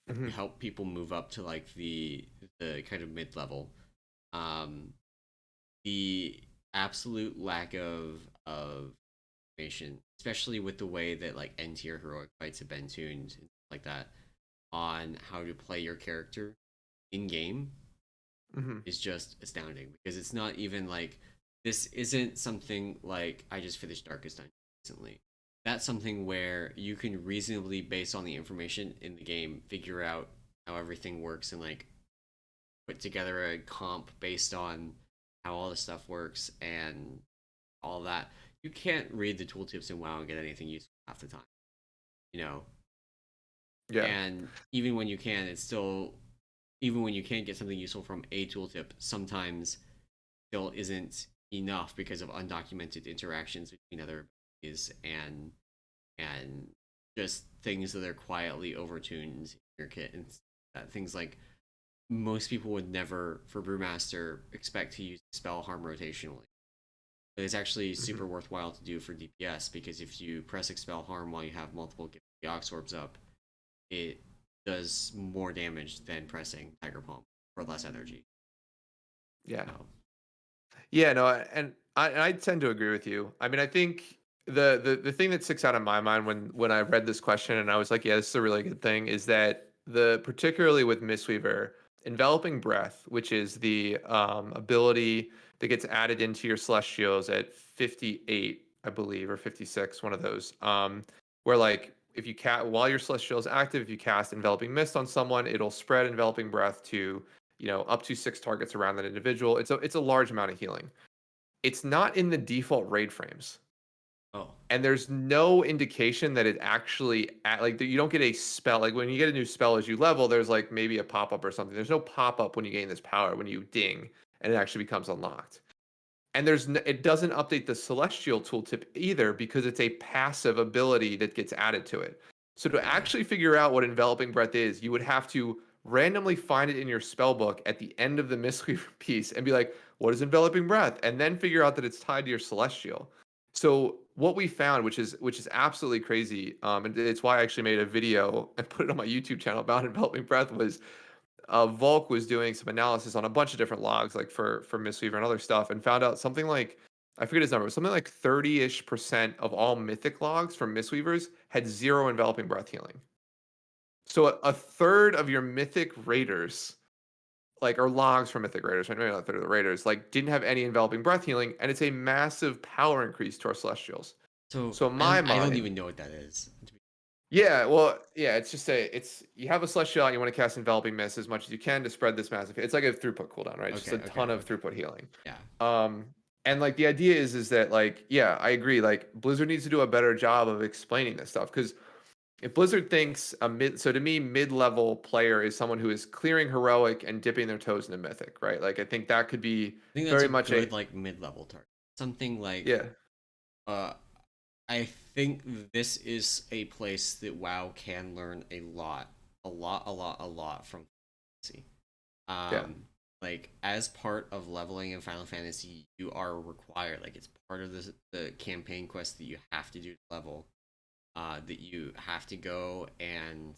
to Hmm. help people move up to the kind of mid level. Um, the absolute lack of information, especially with the way that like N tier heroic fights have been tuned and like that, on how to play your character in game Hmm. is just astounding because it's not even like this isn't something like I just finished Darkest Dungeon recently. That's something where you can reasonably, based on the information in the game, figure out how everything works and like put together a comp based on how all the stuff works and all that. You can't read the tooltips in WoW and get anything useful half the time, you know. Yeah. And even when you can, it's still even when you can't get something useful from a tooltip, sometimes still isn't enough because of undocumented interactions between other abilities and just things that are quietly overtuned in your kit and things like most people would never for Brewmaster expect to use spell harm rotationally. But it's actually Hmm. super worthwhile to do for DPS because if you press expel harm while you have multiple Ox orbs up, it does more damage than pressing Tiger Palm for less energy. Yeah. So, Yeah. No, and I tend to agree with you. I mean, I think the thing that sticks out in my mind when I read this question and I was like, yeah, this is a really good thing, is that the particularly with Mistweaver. Enveloping Breath, which is the ability that gets added into your Celestials at 58, I believe, or 56, one of those. Where like if you cast while your Celestial is active, if you cast Enveloping Mist on someone, it'll spread Enveloping Breath to up to 6 targets around that individual. It's a large amount of healing. It's not in the default raid frames, Oh, and there's no indication that it actually like you don't get a spell. Like when you get a new spell as you level, there's like maybe a pop-up or something. There's no pop-up when you gain this power when you ding and it actually becomes unlocked. And it doesn't update the celestial tooltip either because it's a passive ability that gets added to it. So to yeah. actually figure out what enveloping breath is, you would have to randomly find it in your spell book at the end of the Mistweaver piece and be like, what is enveloping breath? And then figure out that it's tied to your celestial. So what we found, which is absolutely crazy, and it's why I actually made a video and put it on my YouTube channel about enveloping breath, was Volk was doing some analysis on a bunch of different logs, like for Mistweaver and other stuff, and found out something like, I forget his number, something like 30-ish% of all mythic logs from Mistweavers had zero enveloping breath healing. So a third of your mythic raiders, like or logs from mythic raiders, right? Maybe not a third of the raiders, like didn't have any enveloping breath healing, and it's a massive power increase to our celestials. So So in I my don't I don't mind, even know what that is. yeah, well, yeah, it's you have a celestial and you want to cast enveloping mist as much as you can to spread this massive. It's like a throughput cooldown, right? It's just a Okay, okay, ton of okay. throughput healing. Yeah. Um, and like the idea is that like yeah, I agree. Like Blizzard needs to do a better job of explaining this stuff because if Blizzard thinks so to me mid-level player is someone who is clearing heroic and dipping their toes into mythic, right? Like I think that could be I think that's very a much a good like mid-level target. Something like yeah, uh I think this is a place that WoW can learn a lot from Fantasy. yeah, Like as part of leveling in Final Fantasy, you are required, like it's part of the campaign quest that you have to do to level. That you have to go and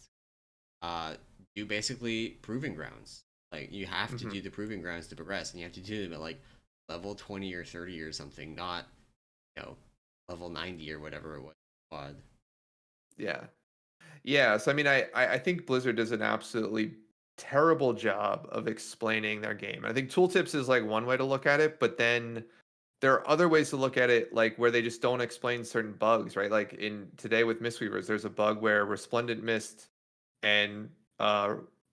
uh do basically proving grounds. Like you have to hmm do the proving grounds to progress, and you have to do them at like level 20 or 30 or something, not level 90 or whatever it was. Quad. yeah. Yeah, so I mean, I think Blizzard does an absolutely terrible job of explaining their game. I think tooltips is like one way to look at it, but then there are other ways to look at it, like where they just don't explain certain bugs, right? Like in today with Mistweavers, there's a bug where Resplendent Mist and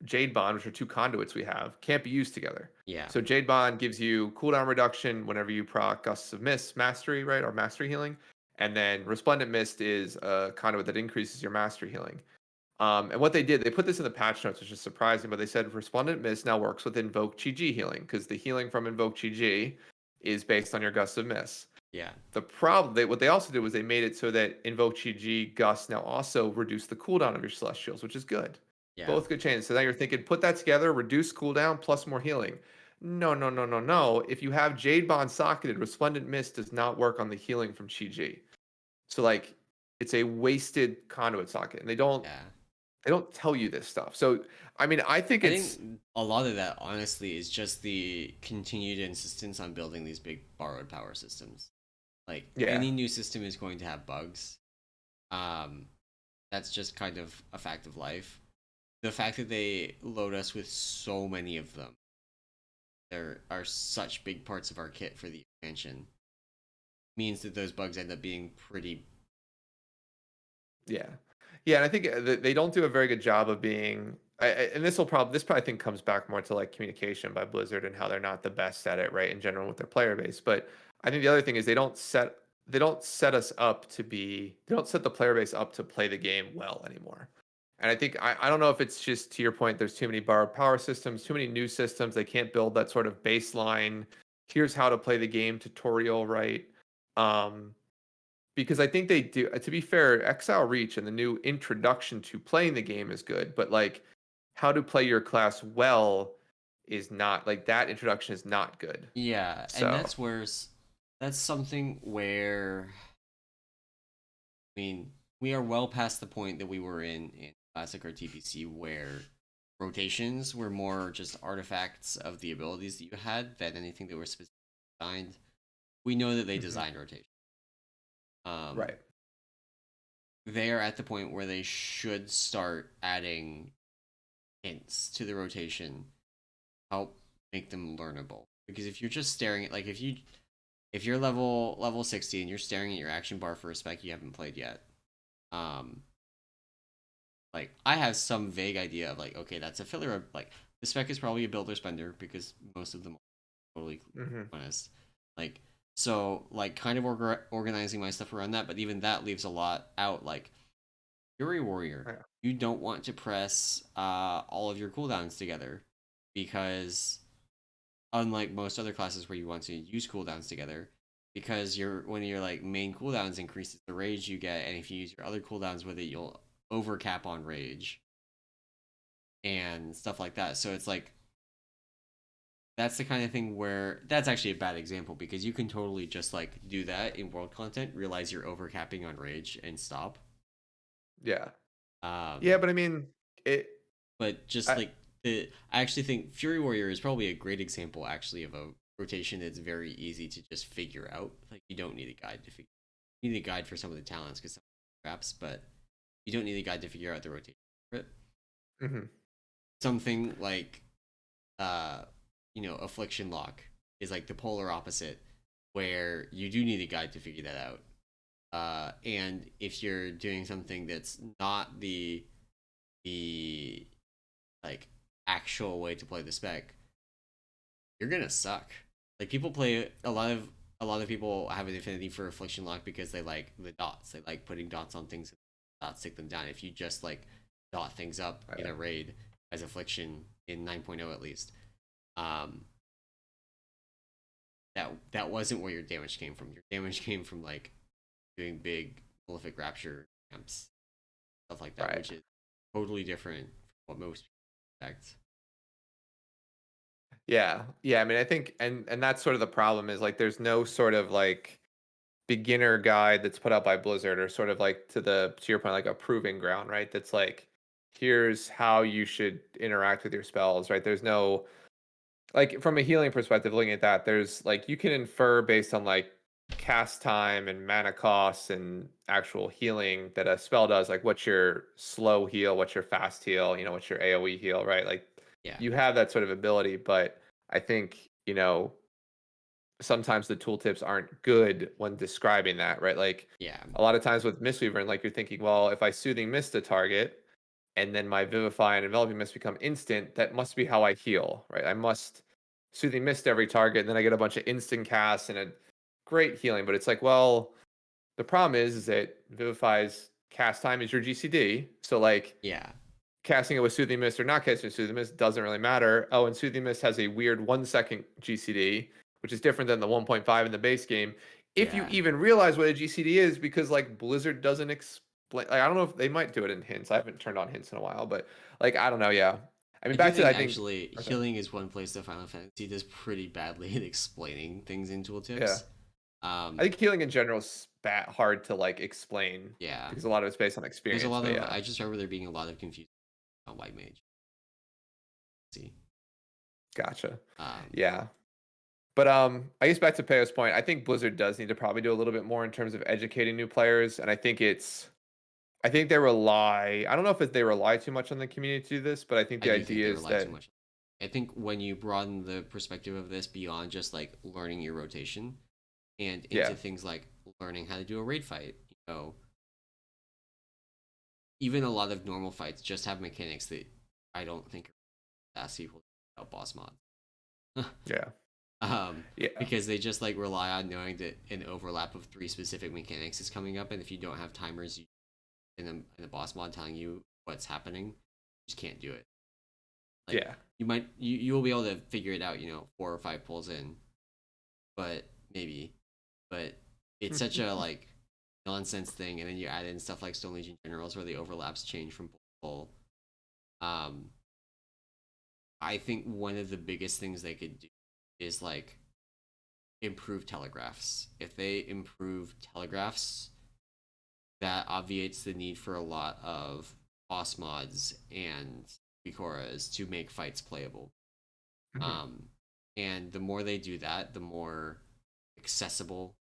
Jade Bond, which are two conduits we have, can't be used together. Yeah, So Jade Bond gives you cooldown reduction whenever you proc Gusts of Mist Mastery, right, or Mastery Healing, and then Resplendent Mist is a conduit that increases your Mastery Healing. And what they did, they put this in the patch notes, which is surprising, but they said Resplendent Mist now works with Invoke Chi healing because the healing from Invoke Chi is based on your Gust of Mist. yeah, The problem, what they also did was they made it so that Invoke Chi Gust now also reduce the cooldown of your Celestials, which is good. yeah, Both good changes. So now you're thinking, put that together, reduce cooldown plus more healing. No, no, no, no, no. If you have Jade Bond socketed, Resplendent Mist does not work on the healing from Chi. So like, it's a wasted conduit socket, and yeah. they don't tell you this stuff. So I mean, I think I it's think a lot of that, honestly, is just the continued insistence on building these big borrowed power systems. Like yeah. any new system is going to have bugs. Um, that's just kind of a fact of life. The fact that they load us with so many of them, there are such big parts of our kit for the expansion, means that those bugs end up being pretty. Yeah, yeah, and I think they don't do a very good job of being. And this probably I think comes back more to like communication by Blizzard and how they're not the best at it, right? In general with their player base, but I think the other thing is they don't set us up to be they don't set the player base up to play the game well anymore. And I think I don't know if it's just to your point, there's too many borrowed power systems, too many new systems. They can't build that sort of baseline. Here's how to play the game tutorial, right? Um, because I think they do. To be fair, Exile Reach and the new introduction to playing the game is good, but like how to play your class well is not like that introduction is not good. Yeah, and So that's something where I mean we are well past the point that we were in classic or TPC where rotations were more just artifacts of the abilities that you had than anything that were specifically designed. We know that they mhm, designed rotation. Um, right, they are at the point where they should start adding hints to the rotation help make them learnable. Because if you're just staring at, like, if you're level 60 and you're staring at your action bar for a spec you haven't played yet, um like I have some vague idea of like, okay, that's a filler. Like the spec is probably a builder spender because most of them are totally Hmm. honest. Like so, like kind of organizing my stuff around that, but even that leaves a lot out. Like Fury Warrior, Yeah. you don't want to press all of your cooldowns together because unlike most other classes where you want to use cooldowns together, because when your like main cooldowns increases the rage you get, and if you use your other cooldowns with it, you'll overcap on rage and stuff like that. So it's like that's the kind of thing where that's actually a bad example because you can totally just like do that in world content, realize you're overcapping on rage and stop. Yeah. Yeah, Um, but I mean, it. but just I, like I actually think Fury Warrior is probably a great example actually of a rotation that's very easy to just figure out. Like you don't need a guide to figure. You need a guide for some of the talents because some traps, but you don't need a guide to figure out the rotation for it. mhm. Something like uh affliction lock is like the polar opposite where you do need a guide to figure that out, and if you're doing something that's not the like actual way to play the spec, you're gonna suck. Like people play a lot of people have an affinity for affliction lock because they like the dots, they like putting dots on things, dots take them down. If you just like dot things up in Yeah. a raid as affliction in 9.0 at least, um that wasn't where your damage came from. Your damage came from like doing big prolific rapture camps, stuff like that, Right. which is totally different from what most people expect. Yeah. Yeah. I mean, I think, and that's sort of the problem is like there's no sort of like beginner guide that's put out by Blizzard or sort of like to your point, like a proving ground, right? That's like, here's how you should interact with your spells, right? There's no like from a healing perspective, looking at that, there's like you can infer based on like cast time and mana costs and actual healing that a spell does, like what's your slow heal, what's your fast heal, what's your AoE heal, right? Like Yeah, you have that sort of ability, but I think, sometimes the tooltips aren't good when describing that, right? Like yeah, a lot of times with Mistweaver, and like you're thinking, well, if I Soothing Mist a target and then my Vivify and Enveloping Mist become instant, that must be how I heal, right? I must Soothing Mist every target, and then I get a bunch of instant casts and a great healing. But it's like, well, the problem is that Vivify's cast time is your GCD. So like yeah, casting it with Soothing Mist or not casting with Soothing Mist doesn't really matter. Oh, and Soothing Mist has a weird 1 second GCD, which is different than the 1.5 in the base game. If you yeah. even realize what a GCD is, because like Blizzard doesn't explain, like I don't know if they might do it in hints. I haven't turned on hints in a while, but like I don't know. Yeah, I mean I do back to think I think. actually Okay. healing is one place that Final Fantasy does pretty badly in explaining things in Yeah, tooltips. I Um, think healing in general is hard to like explain yeah, because a lot of it's based on there's a experience. lot But of. yeah, I just remember there being a lot of confusion on White Mage. See, gotcha. um, Yeah. But I guess back to Peo's point, I think Blizzard does need to probably do a little bit more in terms of educating new players, and I think they rely. I don't know if they rely too much on the community to do this, but I think I the do think idea they is rely too that much. I think when you broaden the perspective of this beyond just like learning your rotation and yeah, into things like learning how to do a raid fight, even a lot of normal fights just have mechanics that I don't think are fast equal without boss mods. yeah, um, yeah, because they just like rely on knowing that an overlap of three specific mechanics is coming up, and if you don't have timers in the boss mod telling you what's happening, you just can't do it. Like yeah. you will be able to figure it out, 4 or 5 pulls in, but maybe, but it's such a like nonsense thing, and then you add in stuff like Stone Legion Generals where the overlaps change from pull to pull. Um, I think one of the biggest things they could do is like improve telegraphs. If they improve telegraphs, that obviates the need for a lot of boss mods and Bikoras to make fights playable. Mhm. Um, and the more they do that, the more accessible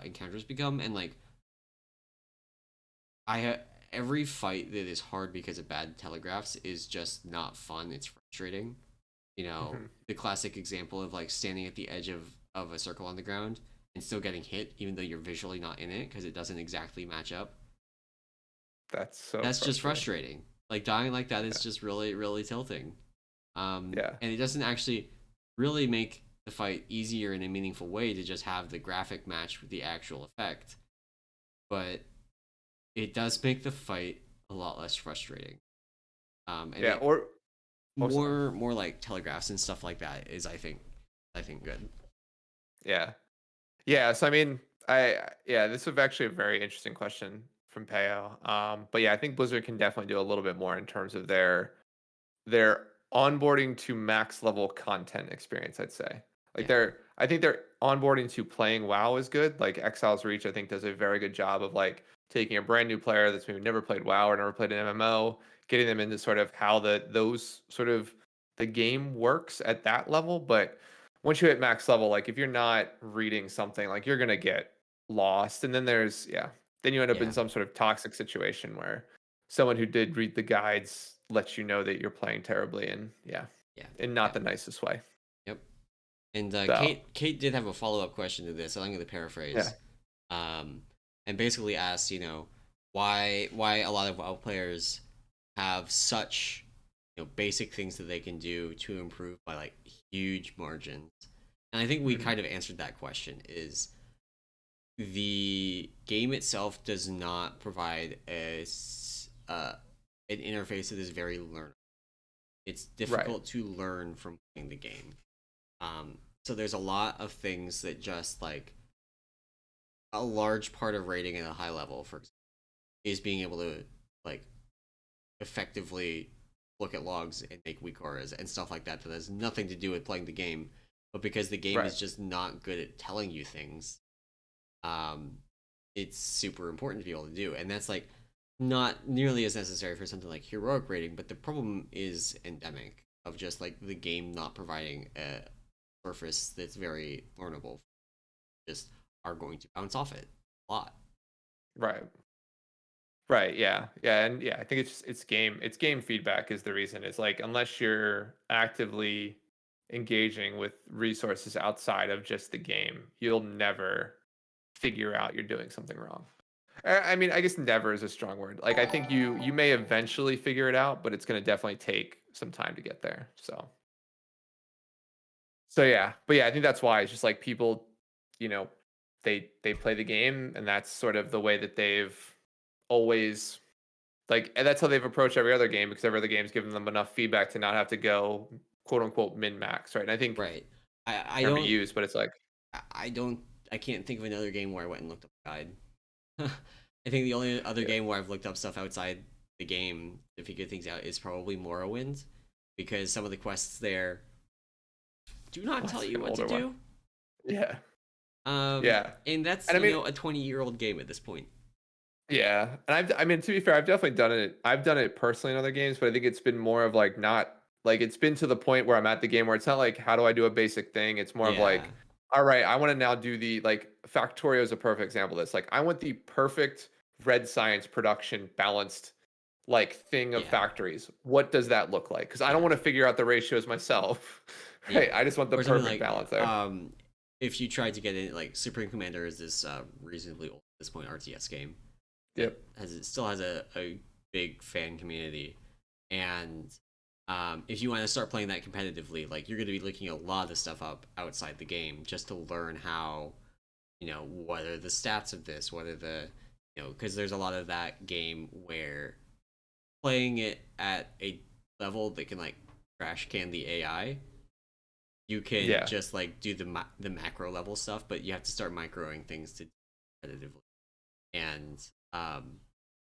encounters become. And like every fight that is hard because of bad telegraphs is just not fun. It's frustrating. You know, Hmm. the classic example of like standing at the edge of a circle on the ground and still getting hit, even though you're visually not in it because it doesn't exactly match up. That's so That's just frustrating. frustrating. Like dying like that is Yeah. just really tilting. Yeah. And it doesn't actually really make the fight easier in a meaningful way to just have the graphic match with the actual effect, but it does make the fight a lot less frustrating. And Yeah. it Or oh, sorry. more like telegraphs and stuff like that is I think good. Yeah. Yeah. So I mean, yeah, this is actually a very interesting question from Peo. But yeah, I think Blizzard can definitely do a little bit more in terms of their onboarding to max level content experience, I'd say. Like Yeah, I think their onboarding to playing WoW is good. Like Exiles Reach, I think does a very good job of like taking a brand new player that's maybe never played WoW or never played an MMO, getting them into sort of how those sort of the game works at that level. But once you hit max level, like if you're not reading something, like you're gonna get lost. And then then you end up in yeah, some sort of toxic situation where someone who did read the guides lets you know that you're playing terribly and yeah, in not yeah. the nicest way. Yep. And So Kate did have a follow up question to this. So I'm going to yeah. paraphrase, um, and basically asked, why a lot of WoW players have such basic things that they can do to improve by like huge margins. And I think we Mhm. kind of answered that question. Is the game itself does not provide an interface that is very learnable. It's Right. difficult to learn from playing the game. So there's a lot of things that just like a large part of rating at a high level, for example, is being able to like effectively look at logs and make weak auras and stuff like that. That has nothing to do with playing the game, but because the game Right. is just not good at telling you things, um, it's super important to be able to do. And that's like not nearly as necessary for something like heroic rating, but the problem is endemic of just like the game not providing a surface that's very learnable. Just are going to bounce off it a lot. Right. Right. Yeah. Yeah. And yeah, I think it's game feedback is the reason. It's like unless you're actively engaging with resources outside of just the game, you'll never figure out you're doing something wrong. I mean, I guess never is a strong word. Like I think you may eventually figure it out, but it's going to definitely take some time to get there. So yeah, but yeah, I think that's why it's just like people, you know, they play the game, and that's sort of the way that they've always like, and that's how they've approached every other game because every other game's given them enough feedback to not have to go quote unquote min max, right? And I think Right. I term to don't use, but it's like I don't I can't think of another game where I went and looked up a guide. I think the only other yeah, game where I've looked up stuff outside the game to figure things out is probably Morrowind, because some of the quests there do not tell that's like you an what to older one. do. Yeah, yeah, And that's and I mean, a 20-year-old game at this point. yeah, and I mean, to be fair, I've definitely done it. I've done it personally in other games, but I think it's been more of like not like it's been to the point where I'm at the game where it's not like how do I do a basic thing. It's more of Yeah, like, all right, I want to now do the like Factorio is a perfect example of this. Like I want the perfect red science production balanced like thing of yeah, factories. What does that look like? Because I don't yeah, want to figure out the ratios myself. yeah. Right? I just want the Or something perfect like balance there. if you tried to get in like Supreme Commander is this reasonably old at this point RTS game that Yep. still has a big fan community, and if you want to start playing that competitively, like you're going to be looking a lot of stuff up outside the game just to learn how, what are the stats of this, what are the, because there's a lot of that game where playing it at a level that can like crash can the AI, you can Yeah. just like do the macro level stuff, but you have to start microing things to competitively, and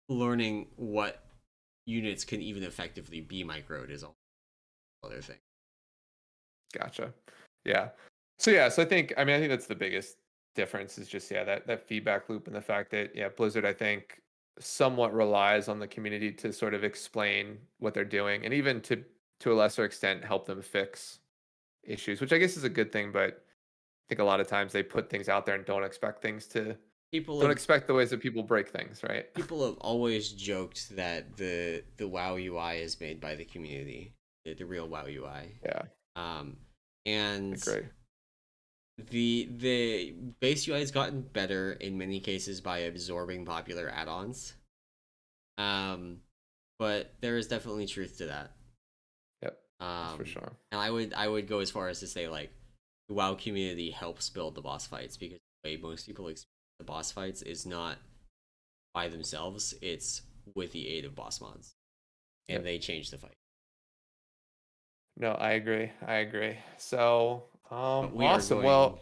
learning what units can even effectively be microed is a whole other thing. Gotcha. Yeah. So yeah, so I think that's the biggest difference is just that feedback loop and the fact that Blizzard I think somewhat relies on the community to sort of explain what they're doing and even to a lesser extent help them fix issues, which I guess is a good thing, but I think a lot of times they put things out there and People don't have expect the ways that people break things, right? people have always joked that the WoW UI is made by the community, the real WoW UI. Yeah. Um, I and agree. the base UI has gotten better in many cases by absorbing popular add-ons. Um, but there is definitely truth to that. Yep, that's for Um, sure. and I would go as far as to say like the WoW community helps build the boss fights because the way most people experience the boss fights is not by themselves; it's with the aid of boss mods, and Yep. they change the fight. No, I agree. I agree. So, But awesome. Well,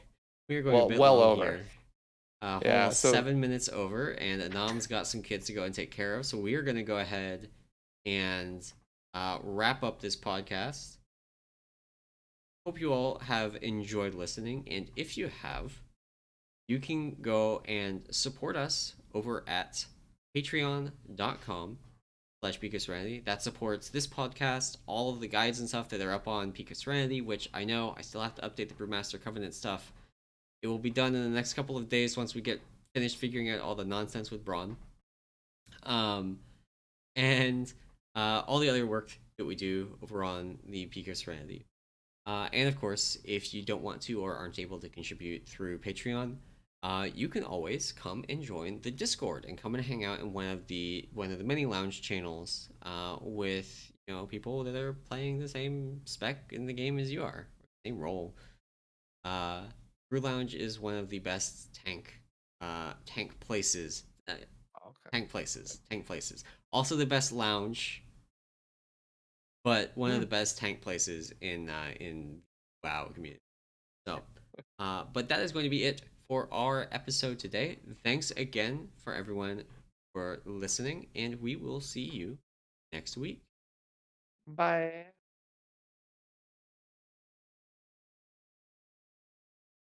we are going a bit well long over. here. Yeah. Almost So 7 minutes over, and Anam's got some kids to go and take care of. So we are going to go ahead and wrap up this podcast. Hope you all have enjoyed listening, and if you have, you can go and support us over at patreon.com/Pika Serenity. That supports this podcast, all of the guides and stuff that are up on Pika Serenity, which I know I still have to update the Brewmaster Covenant stuff. It will be done in the next couple of days once we get finished figuring out all the nonsense with Braun. Um, and all the other work that we do over on the Pika Serenity. And of course, if you don't want to or aren't able to contribute through Patreon, you can always come and join the Discord and come and hang out in one of the many lounge channels with people that are playing the same spec in the game as you are, same role. Uh, Brew Lounge is one of the best tank places. okay. Tank places. Also the best lounge, but one of Hmm. the best tank places in WoW community. So, but that is going to be it for our episode today. Thanks again for everyone for listening, and we will see you next week. Bye.